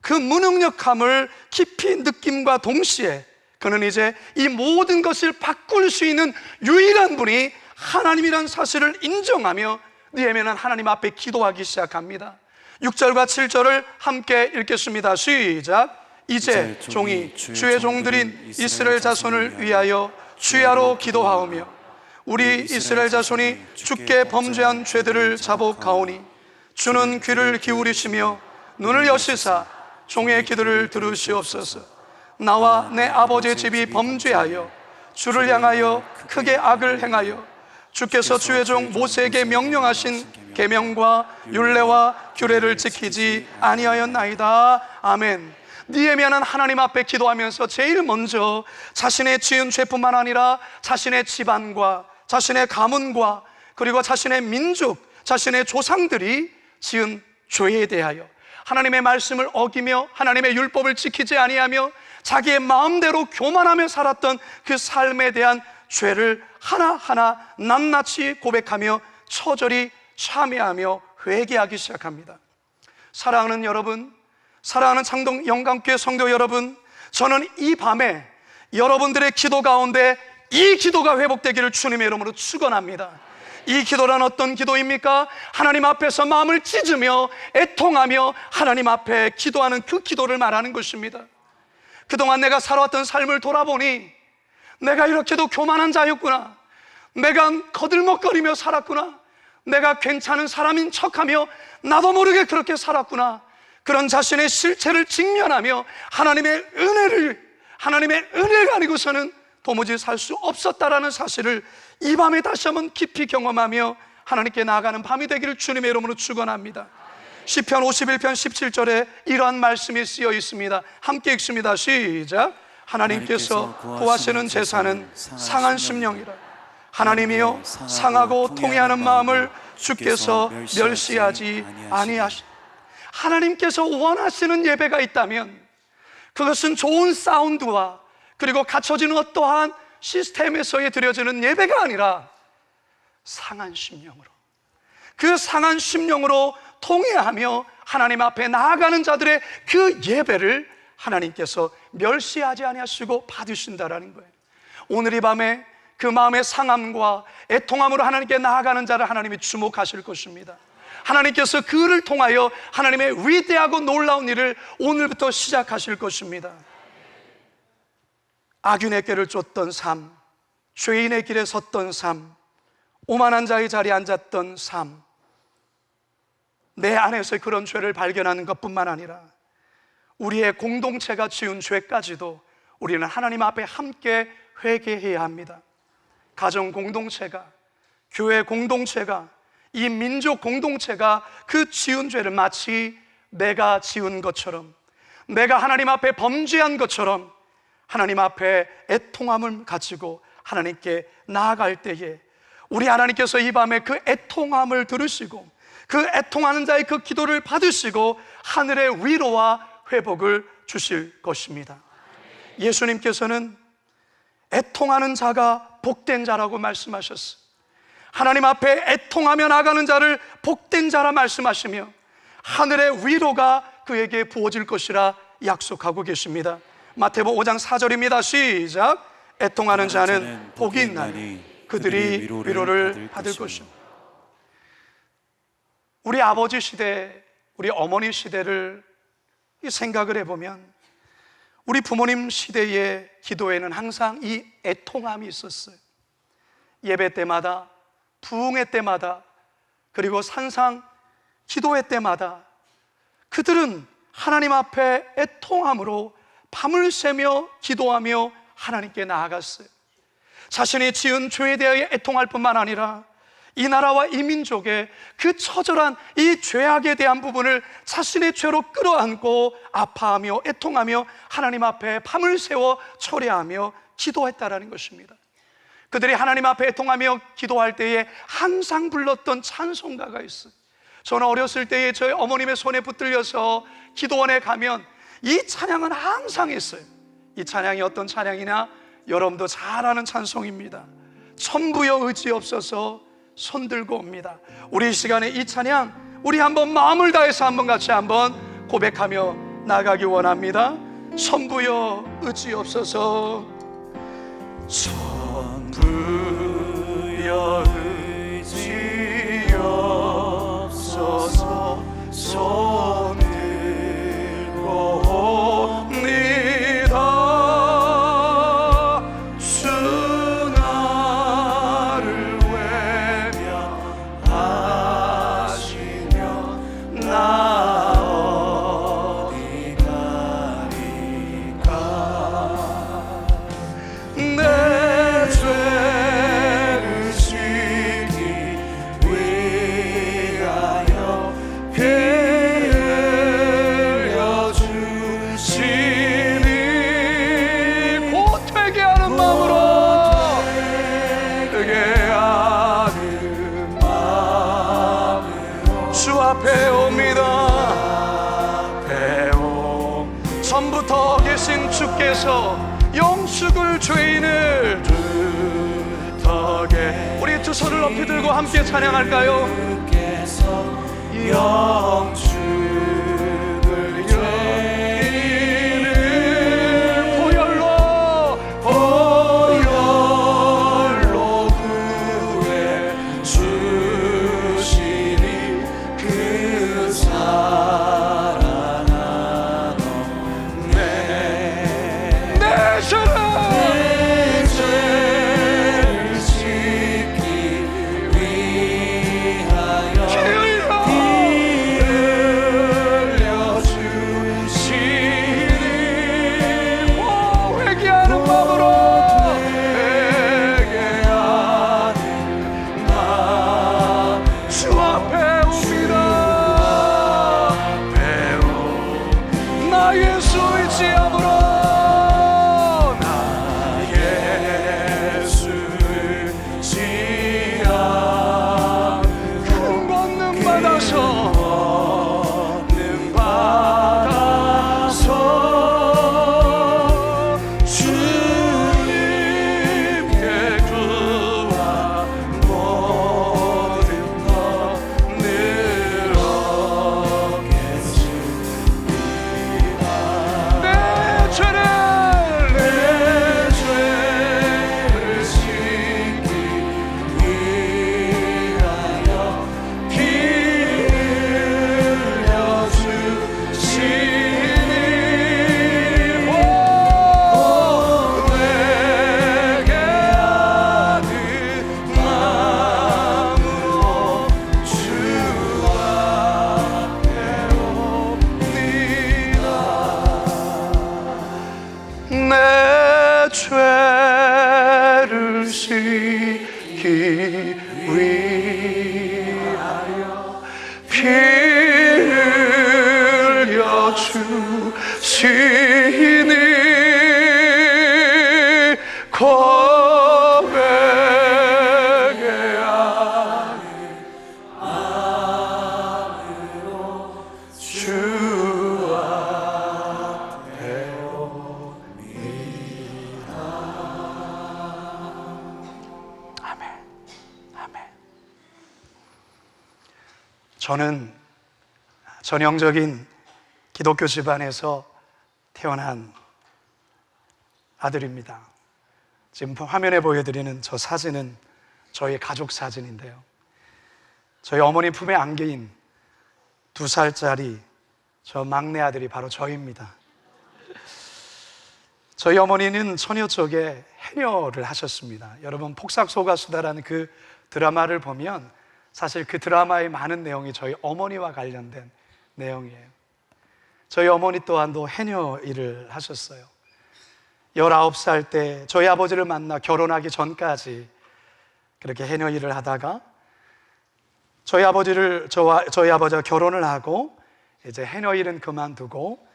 무능력함을 깊이 느낌과 동시에 그는 이제 이 모든 것을 바꿀 수 있는 유일한 분이 하나님이라는 사실을 인정하며 느헤미야는 하나님 앞에 기도하기 시작합니다. 6절과 7절을 함께 읽겠습니다. 시작. 이제 종이 주의 종들인 이스라엘 자손을 위하여 주야로 기도하오며 우리 이스라엘 자손이 주께 범죄한 죄들을 자복하오니 주는 귀를 기울이시며 눈을 여시사 종의 기도를 들으시옵소서. 나와 내 아버지의 집이 범죄하여 주를 향하여 크게 악을 행하여 주께서 주의 종 모세에게 명령하신 계명과 율례와 규례를 지키지 아니하였나이다. 아멘. 느헤미야는 하나님 앞에 기도하면서 제일 먼저 자신의 지은 죄뿐만 아니라 자신의 집안과 자신의 가문과 그리고 자신의 민족, 자신의 조상들이 지은 죄에 대하여 하나님의 말씀을 어기며 하나님의 율법을 지키지 아니하며 자기의 마음대로 교만하며 살았던 그 삶에 대한 죄를 하나하나 낱낱이 고백하며 처절히 참회하며 회개하기 시작합니다. 사랑하는 여러분, 사랑하는 창동 영광교회 성도 여러분, 저는 이 밤에 여러분들의 기도 가운데 이 기도가 회복되기를 주님의 이름으로 축원합니다. 이 기도란 어떤 기도입니까? 하나님 앞에서 마음을 찢으며 애통하며 하나님 앞에 기도하는 그 기도를 말하는 것입니다. 그동안 내가 살아왔던 삶을 돌아보니 내가 이렇게도 교만한 자였구나, 내가 거들먹거리며 살았구나, 내가 괜찮은 사람인 척하며 나도 모르게 그렇게 살았구나, 그런 자신의 실체를 직면하며 하나님의 은혜가 아니고서는 도무지 살 수 없었다라는 사실을 이 밤에 다시 한번 깊이 경험하며 하나님께 나아가는 밤이 되기를 주님의 이름으로 축원합니다. 시편 51편 17절에 이러한 말씀이 쓰여 있습니다. 함께 읽습니다. 시작. 하나님께서 구하시는 제사는 상한 심령이라. 하나님이여, 상하고 통회하는 마음을 주께서 멸시하지 아니하시. 하나님께서 원하시는 예배가 있다면 그것은 좋은 사운드와 그리고 갖춰지는 어떠한 시스템에서의 드려지는 예배가 아니라 상한 심령으로, 그 상한 심령으로 통회하며 하나님 앞에 나아가는 자들의 그 예배를 하나님께서 멸시하지 아니하시고 받으신다라는 거예요. 오늘 이 밤에 그 마음의 상함과 애통함으로 하나님께 나아가는 자를 하나님이 주목하실 것입니다. 하나님께서 그를 통하여 하나님의 위대하고 놀라운 일을 오늘부터 시작하실 것입니다. 악인의 꾀를 쫓던 삶, 죄인의 길에 섰던 삶, 오만한 자의 자리에 앉았던 삶, 내 안에서 그런 죄를 발견하는 것뿐만 아니라 우리의 공동체가 지은 죄까지도 우리는 하나님 앞에 함께 회개해야 합니다. 가정 공동체가, 교회 공동체가, 이 민족 공동체가 그 지은 죄를 마치 내가 지은 것처럼, 내가 하나님 앞에 범죄한 것처럼 하나님 앞에 애통함을 가지고 하나님께 나아갈 때에 우리 하나님께서 이 밤에 그 애통함을 들으시고 그 애통하는 자의 그 기도를 받으시고 하늘의 위로와 회복을 주실 것입니다. 예수님께서는 애통하는 자가 복된 자라고 말씀하셨어요. 하나님 앞에 애통하며 나가는 자를 복된 자라 말씀하시며 하늘의 위로가 그에게 부어질 것이라 약속하고 계십니다. 마태복음 5장 4절입니다. 시작. 애통하는 자는 복이 있나니 그들이 위로를 받을 것입니다. 우리 아버지 시대, 우리 어머니 시대를 생각을 해보면 우리 부모님 시대의 기도에는 항상 이 애통함이 있었어요. 예배 때마다, 부흥회 때마다, 그리고 산상 기도회 때마다 그들은 하나님 앞에 애통함으로 밤을 새며 기도하며 하나님께 나아갔어요. 자신이 지은 죄에 대하여 애통할 뿐만 아니라 이 나라와 이 민족의 그 처절한 이 죄악에 대한 부분을 자신의 죄로 끌어안고 아파하며 애통하며 하나님 앞에 밤을 새워 철회하며 기도했다라는 것입니다. 그들이 하나님 앞에 애통하며 기도할 때에 항상 불렀던 찬송가가 있어요. 저는 어렸을 때에 저희 어머님의 손에 붙들려서 기도원에 가면 이 찬양은 항상 있어요. 이 찬양이 어떤 찬양이냐? 여러분도 잘 아는 찬송입니다. 천부여 의지 없어서 손들고 옵니다. 우리 이 시간에 이 찬양 우리 한번 마음을 다해서 한번 같이 한번 고백하며 나가기 원합니다. 천부여 의지 없어서, 천부여 의지 없어서 손들고 옵니다. 주 나를 외면하시면 나 어디 가리까. 내 죄를 씻기 위하여 피 흘려 주시니 곧 회개하는 마음으로, 회개하는 마음으로 주 앞에 옵니다. 배움 전부터 계신 주께서 영축을 죄인을 손을 높이 들고 함께 찬양할까요? 영축을 여기는 보혈로 구해 주시니 그 사랑하던 내 죄를 씻기 위하여 흘려주시니 회개하는 마음으로 주 앞에 옵니다. 나 예수 의지함으로 내 죄를 씻기 위하여 피 흘려 주시니 고백해야 마음으로 주 앞에 저는 전형적인 기독교 집안에서 태어난 아들입니다. 지금 화면에 보여드리는 저 사진은 저희 가족 사진인데요. 저희 어머니 품에 안겨인 2살짜리 저 막내 아들이 바로 저입니다. 저희 어머니는 처녀 쪽에 해녀를 하셨습니다. 여러분 폭삭소가수다라는 그 드라마를 보면 사실 그 드라마의 많은 내용이 저희 어머니와 관련된 내용이에요. 저희 어머니 또한도 해녀 일을 하셨어요. 19살 때 저희 아버지를 만나 결혼하기 전까지 그렇게 해녀 일을 하다가 저희 아버지가 결혼을 하고 이제 해녀 일은 그만두고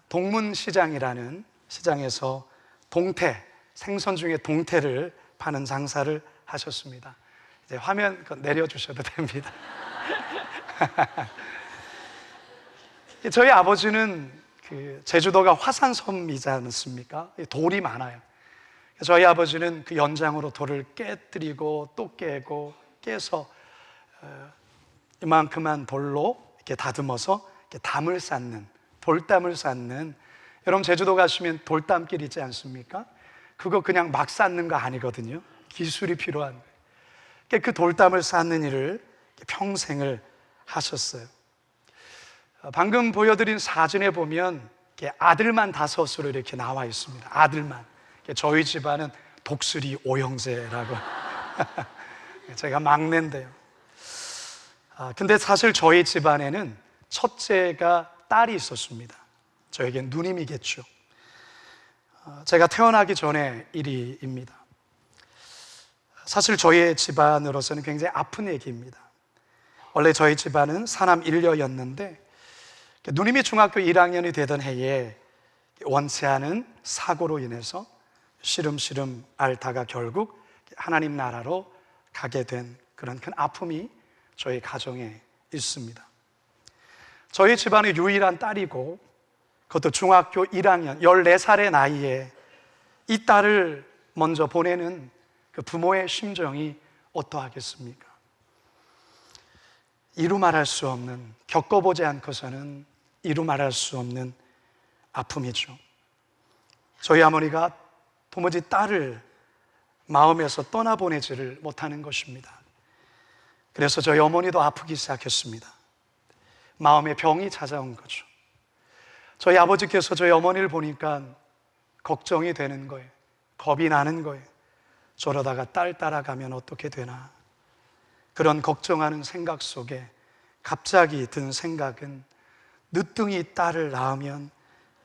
동문시장이라는 시장에서 동태, 생선 중에 동태를 파는 장사를 하셨습니다. 이제 화면 내려주셔도 됩니다. 저희 아버지는 그 제주도가 화산섬이지 않습니까? 돌이 많아요. 저희 아버지는 그 연장으로 돌을 깨뜨리고 또 깨고 깨서 이만큼만 돌로 이렇게 다듬어서 이렇게 담을 쌓는, 돌담을 쌓는, 여러분 제주도 가시면 돌담길 있지 않습니까? 그거 그냥 막 쌓는 거 아니거든요. 기술이 필요한 거예요. 그 돌담을 쌓는 일을 평생을 하셨어요. 방금 보여드린 사진에 보면 아들만 5으로 이렇게 나와 있습니다. 아들만. 저희 집안은 독수리 오형제라고. 제가 막내인데요. 근데 사실 저희 집안에는 첫째가 딸이 있었습니다. 저에겐 누님이겠죠. 제가 태어나기 전의 일입니다. 사실 저희 집안으로서는 굉장히 아픈 얘기입니다. 원래 저희 집안은 사남 1녀였는데 누님이 중학교 1학년이 되던 해에 원치 않은 사고로 인해서 시름시름 앓다가 결국 하나님 나라로 가게 된 그런 큰 아픔이 저희 가정에 있습니다. 저희 집안의 유일한 딸이고 그것도 중학교 1학년 14살의 나이에 이 딸을 먼저 보내는 그 부모의 심정이 어떠하겠습니까? 이루 말할 수 없는, 겪어보지 않고서는 이루 말할 수 없는 아픔이죠. 저희 어머니가 도무지 딸을 마음에서 떠나보내지를 못하는 것입니다. 그래서 저희 어머니도 아프기 시작했습니다. 마음의 병이 찾아온 거죠. 저희 아버지께서 저희 어머니를 보니까 걱정이 되는 거예요. 겁이 나는 거예요. 저러다가 딸 따라가면 어떻게 되나. 그런 걱정하는 생각 속에 갑자기 든 생각은 늦둥이 딸을 낳으면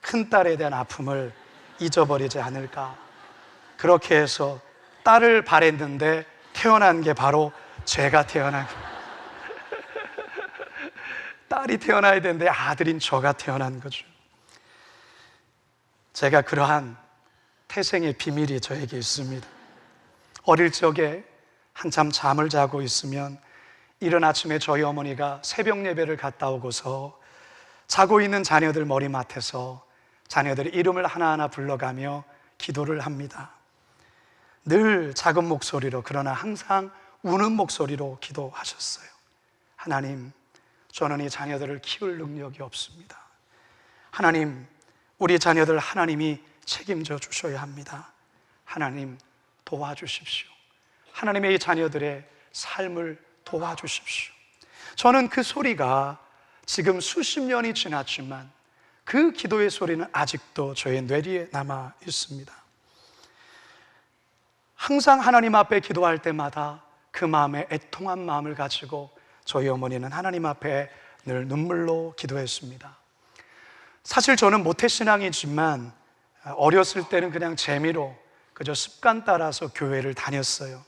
큰딸에 대한 아픔을 잊어버리지 않을까. 그렇게 해서 딸을 바랬는데 태어난 게 바로 제가 태어난 거예요. 딸이 태어나야 되는데 아들인 저가 태어난 거죠. 제가 그러한 태생의 비밀이 저에게 있습니다. 어릴 적에 한참 잠을 자고 있으면 이른 아침에 저희 어머니가 새벽 예배를 갔다 오고서 자고 있는 자녀들 머리맡에서 자녀들의 이름을 하나하나 불러가며 기도를 합니다. 늘 작은 목소리로, 그러나 항상 우는 목소리로 기도하셨어요. 하나님, 저는 이 자녀들을 키울 능력이 없습니다. 하나님, 우리 자녀들 하나님이 책임져 주셔야 합니다. 하나님, 도와주십시오. 하나님의 이 자녀들의 삶을 도와주십시오. 저는 그 소리가 지금 수십 년이 지났지만 그 기도의 소리는 아직도 저의 뇌리에 남아 있습니다. 항상 하나님 앞에 기도할 때마다 그 마음에 애통한 마음을 가지고 저희 어머니는 하나님 앞에 늘 눈물로 기도했습니다. 사실 저는 모태신앙이지만 어렸을 때는 그냥 재미로 그저 습관 따라서 교회를 다녔어요.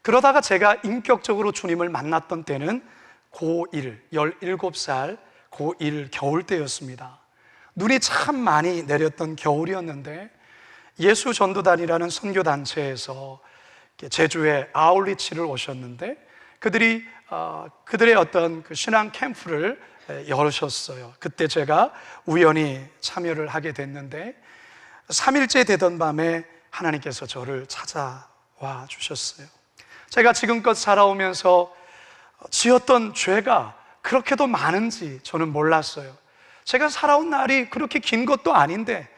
그러다가 제가 인격적으로 주님을 만났던 때는 고1, 17살 고1 겨울 때였습니다. 눈이 참 많이 내렸던 겨울이었는데 예수전도단이라는 선교단체에서 제주에 아울리치를 오셨는데 그들의 어떤 그 신앙 캠프를 열으셨어요. 그때 제가 우연히 참여를 하게 됐는데 3일째 되던 밤에 하나님께서 저를 찾아와 주셨어요. 제가 지금껏 살아오면서 지었던 죄가 그렇게도 많은지 저는 몰랐어요. 제가 살아온 날이 그렇게 긴 것도 아닌데,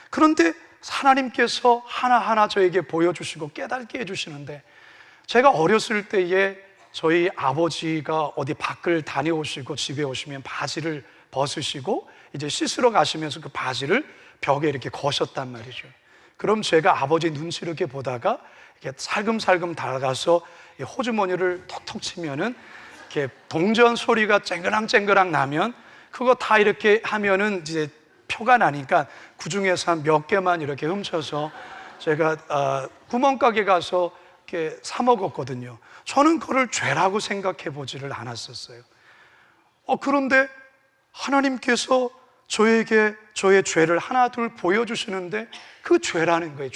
그런데 하나님께서 하나하나 저에게 보여주시고 깨닫게 해주시는데, 제가 어렸을 때에 저희 아버지가 어디 밖을 다녀오시고 집에 오시면 바지를 벗으시고 이제 씻으러 가시면서 그 바지를 벽에 이렇게 거셨단 말이죠. 그럼 제가 아버지 눈치 이렇게 보다가 이렇게 살금살금 다가가서 호주머니를 톡톡 치면은 이렇게 동전 소리가 쨍그랑쨍그랑 나면 그거 다 이렇게 하면은 이제 표가 나니까 그 중에서 한 몇 개만 이렇게 훔쳐서 제가 구멍가게 가서 이렇게 사 먹었거든요. 저는 그걸 죄라고 생각해 보지를 않았었어요. 그런데 하나님께서 저에게 저의 죄를 하나 둘 보여주시는데 그 죄라는 거예요.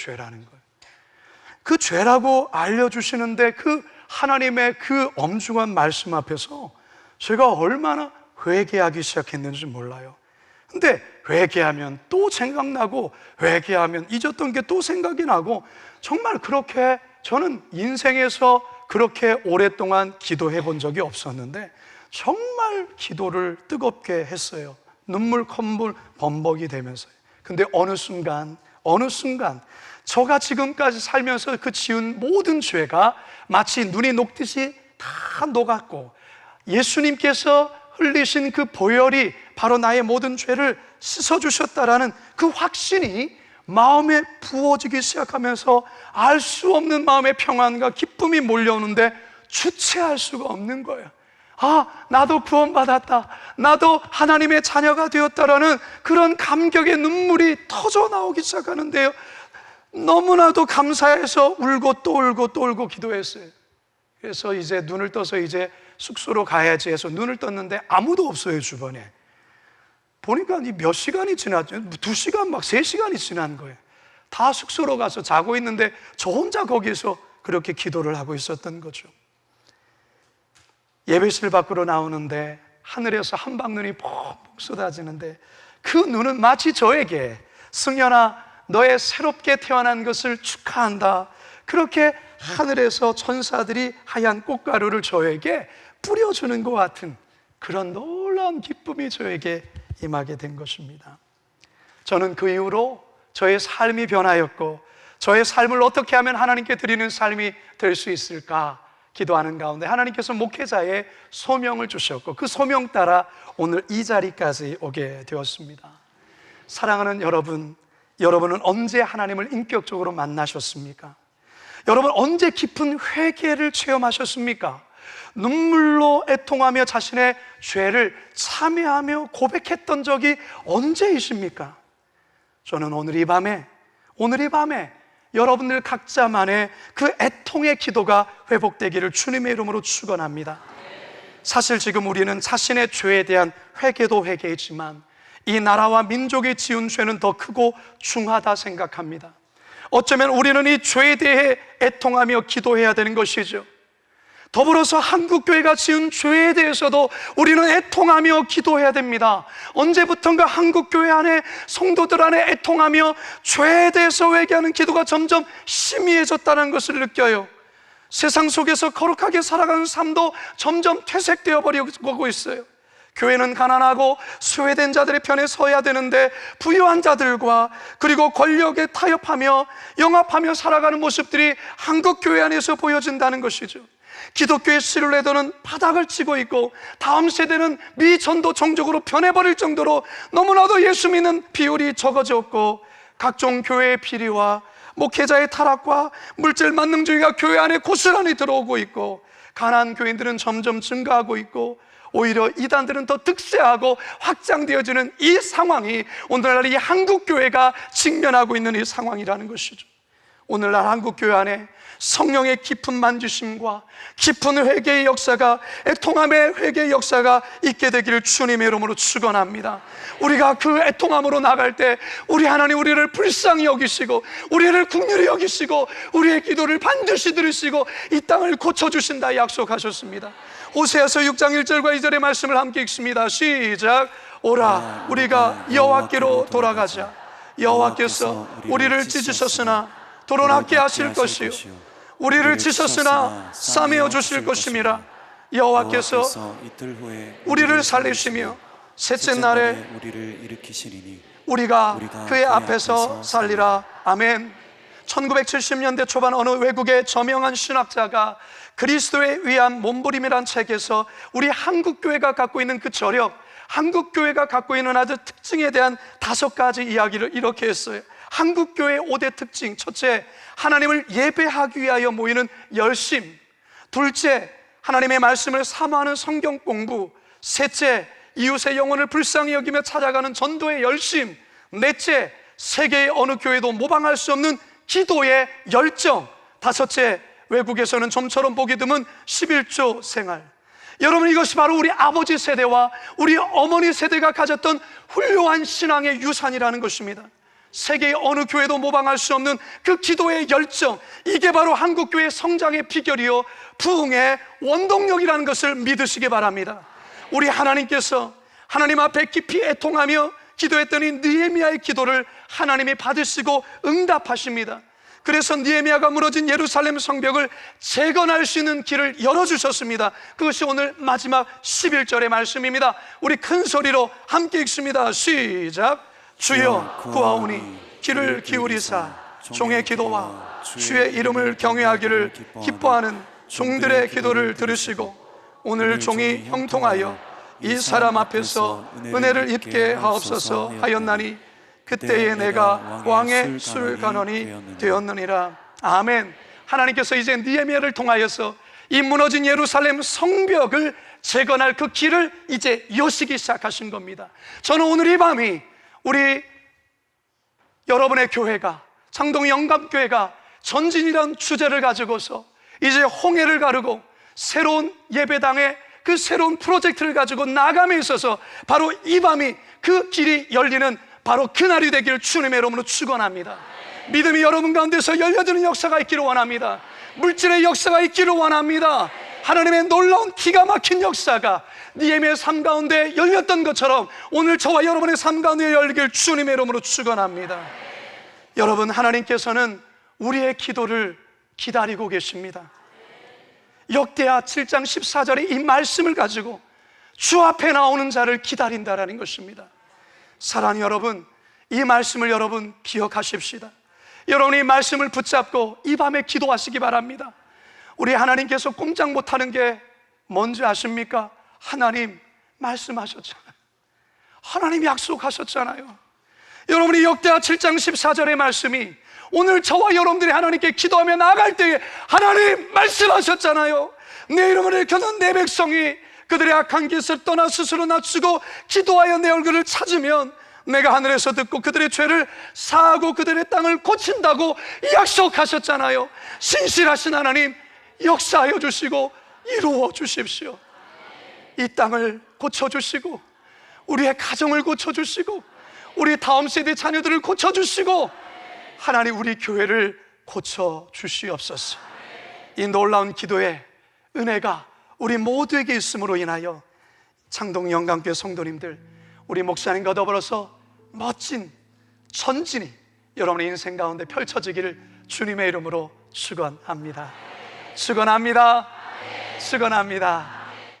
그 죄라고 알려주시는데 그 하나님의 그 엄중한 말씀 앞에서 제가 얼마나 회개하기 시작했는지 몰라요. 근데 회개하면 또 생각나고 회개하면 잊었던 게 또 생각이 나고, 정말 그렇게 저는 인생에서 그렇게 오랫동안 기도해 본 적이 없었는데 정말 기도를 뜨겁게 했어요. 눈물 콧물 범벅이 되면서요. 근데 어느 순간 저가 지금까지 살면서 그 지은 모든 죄가 마치 눈이 녹듯이 다 녹았고, 예수님께서 흘리신 그 보혈이 바로 나의 모든 죄를 씻어주셨다라는 그 확신이 마음에 부어지기 시작하면서 알 수 없는 마음의 평안과 기쁨이 몰려오는데 주체할 수가 없는 거예요. 나도 구원받았다, 나도 하나님의 자녀가 되었다라는 그런 감격의 눈물이 터져 나오기 시작하는데요, 너무나도 감사해서 울고 또 울고 또 울고 기도했어요. 그래서 이제 눈을 떠서 이제 숙소로 가야지 해서 눈을 떴는데 아무도 없어요. 주변에 보니까 몇 시간이 지났죠. 2시간 막 3시간이 지난 거예요. 다 숙소로 가서 자고 있는데 저 혼자 거기서 그렇게 기도를 하고 있었던 거죠. 예배실 밖으로 나오는데 하늘에서 한방눈이 펑펑 쏟아지는데 그 눈은 마치 저에게, 승현아, 너의 새롭게 태어난 것을 축하한다, 그렇게 하늘에서 천사들이 하얀 꽃가루를 저에게 뿌려주는 것 같은 그런 놀라운 기쁨이 저에게 임하게 된 것입니다. 저는 그 이후로 저의 삶이 변하였고, 저의 삶을 어떻게 하면 하나님께 드리는 삶이 될 수 있을까 기도하는 가운데 하나님께서 목회자의 소명을 주셨고, 그 소명 따라 오늘 이 자리까지 오게 되었습니다. 사랑하는 여러분, 여러분은 언제 하나님을 인격적으로 만나셨습니까? 여러분 언제 깊은 회개를 체험하셨습니까? 눈물로 애통하며 자신의 죄를 참회하며 고백했던 적이 언제이십니까? 저는 오늘 이 밤에 여러분들 각자만의 그 애통의 기도가 회복되기를 주님의 이름으로 축원합니다. 사실 지금 우리는 자신의 죄에 대한 회개도 회개이지만 이 나라와 민족이 지은 죄는 더 크고 중하다 생각합니다. 어쩌면 우리는 이 죄에 대해 애통하며 기도해야 되는 것이죠. 더불어서 한국교회가 지은 죄에 대해서도 우리는 애통하며 기도해야 됩니다. 언제부턴가 한국교회 안에 성도들 안에 애통하며 죄에 대해서 회개하는 기도가 점점 심의해졌다는 것을 느껴요. 세상 속에서 거룩하게 살아가는 삶도 점점 퇴색되어 버리고 있어요. 교회는 가난하고 소외된 자들의 편에 서야 되는데 부유한 자들과 그리고 권력에 타협하며 영합하며 살아가는 모습들이 한국교회 안에서 보여진다는 것이죠. 기독교의 신뢰도는 바닥을 치고 있고 다음 세대는 미전도 종족으로 변해버릴 정도로 너무나도 예수 믿는 비율이 적어졌고, 각종 교회의 비리와 목회자의 타락과 물질 만능주의가 교회 안에 고스란히 들어오고 있고, 가난한 교인들은 점점 증가하고 있고, 오히려 이단들은 더 득세하고 확장되어지는 이 상황이 오늘날 이 한국교회가 직면하고 있는 이 상황이라는 것이죠. 오늘날 한국교회 안에 성령의 깊은 만지심과 깊은 회개의 역사가, 애통함의 회개의 역사가 있게 되기를 주님의 이름으로 축원합니다. 우리가 그 애통함으로 나갈 때 우리 하나님 우리를 불쌍히 여기시고 우리를 긍휼히 여기시고 우리의 기도를 반드시 들으시고 이 땅을 고쳐주신다 약속하셨습니다. 호세아서 6장 1절과 2절의 말씀을 함께 읽습니다. 시작. 오라 우리가 여호와께로 돌아가자. 여호와께서 우리를 찢으셨으나 도로낫게 하실 것이요 우리를 찢으셨으나 싸매어 주실 것임이라. 여호와께서 이틀 후에 우리를 살리시며 셋째 날에 우리를 일으키시리니 우리가 그의 앞에서 살리라. 아멘. 1970년대 초반 어느 외국의 저명한 신학자가 그리스도에 의한 몸부림이란 책에서 우리 한국교회가 갖고 있는 그 저력, 한국교회가 갖고 있는 아주 특징에 대한 5가지 이야기를 이렇게 했어요. 한국교회의 5대 특징. 첫째, 하나님을 예배하기 위하여 모이는 열심. 둘째, 하나님의 말씀을 사모하는 성경 공부. 셋째, 이웃의 영혼을 불쌍히 여기며 찾아가는 전도의 열심. 넷째, 세계의 어느 교회도 모방할 수 없는 기도의 열정. 다섯째, 외국에서는 좀처럼 보기 드문 11조 생활. 여러분, 이것이 바로 우리 아버지 세대와 우리 어머니 세대가 가졌던 훌륭한 신앙의 유산이라는 것입니다. 세계의 어느 교회도 모방할 수 없는 그 기도의 열정, 이게 바로 한국교회의 성장의 비결이요 부흥의 원동력이라는 것을 믿으시기 바랍니다. 우리 하나님께서 하나님 앞에 깊이 애통하며 기도했더니 느헤미야의 기도를 하나님이 받으시고 응답하십니다. 그래서 느헤미야가 무너진 예루살렘 성벽을 재건할 수 있는 길을 열어주셨습니다. 그것이 오늘 마지막 11절의 말씀입니다. 우리 큰 소리로 함께 읽습니다. 시작. 주여 구하오니 귀를 기울이사 종의 기도와 주의 이름을 경외하기를 기뻐하는 종들의 기도를 들으시고 오늘 종이 형통하여 이 사람 앞에서 은혜를 입게 하옵소서 하였나니 그때에 내가 왕의 술관원이 되었느니라. 아멘. 하나님께서 이제 느헤미야를 통하여서 이 무너진 예루살렘 성벽을 재건할 그 길을 이제 여시기 시작하신 겁니다. 저는 오늘 이 밤이 우리 여러분의 교회가, 창동 영감교회가 전진이란 주제를 가지고서 이제 홍해를 가르고 새로운 예배당의 그 새로운 프로젝트를 가지고 나감에 있어서 바로 이 밤이 그 길이 열리는 바로 그날이 되기를 주님의 이름으로 축원합니다. 믿음이 여러분 가운데서 열려드는 역사가 있기를 원합니다. 물질의 역사가 있기를 원합니다. 하나님의 놀라운 기가 막힌 역사가 느헤미야의 삶 가운데 열렸던 것처럼 오늘 저와 여러분의 삶 가운데 열리길 주님의 이름으로 축원합니다. 여러분, 하나님께서는 우리의 기도를 기다리고 계십니다. 역대하 7장 14절에 이 말씀을 가지고 주 앞에 나오는 자를 기다린다라는 것입니다. 사랑하는 여러분, 이 말씀을 여러분 기억하십시다. 여러분이 이 말씀을 붙잡고 이 밤에 기도하시기 바랍니다. 우리 하나님께서 꼼짝 못하는 게 뭔지 아십니까? 하나님 말씀하셨잖아요. 하나님 약속하셨잖아요. 여러분이 역대하 7장 14절의 말씀이 오늘 저와 여러분들이 하나님께 기도하며 나아갈 때에 하나님 말씀하셨잖아요. 내 이름을 일컫는 내 백성이 그들의 악한 길을 떠나 스스로 낮추고 기도하여 내 얼굴을 찾으면 내가 하늘에서 듣고 그들의 죄를 사하고 그들의 땅을 고친다고 약속하셨잖아요. 신실하신 하나님 역사하여 주시고 이루어 주십시오. 이 땅을 고쳐주시고 우리의 가정을 고쳐주시고 우리 다음 세대 자녀들을 고쳐주시고 하나님 우리 교회를 고쳐주시옵소서. 이 놀라운 기도의 은혜가 우리 모두에게 있음으로 인하여 창동 영광교회 성도님들, 우리 목사님과 더불어서 멋진 전진이 여러분의 인생 가운데 펼쳐지기를 주님의 이름으로 축원합니다. 축원합니다. 축원합니다.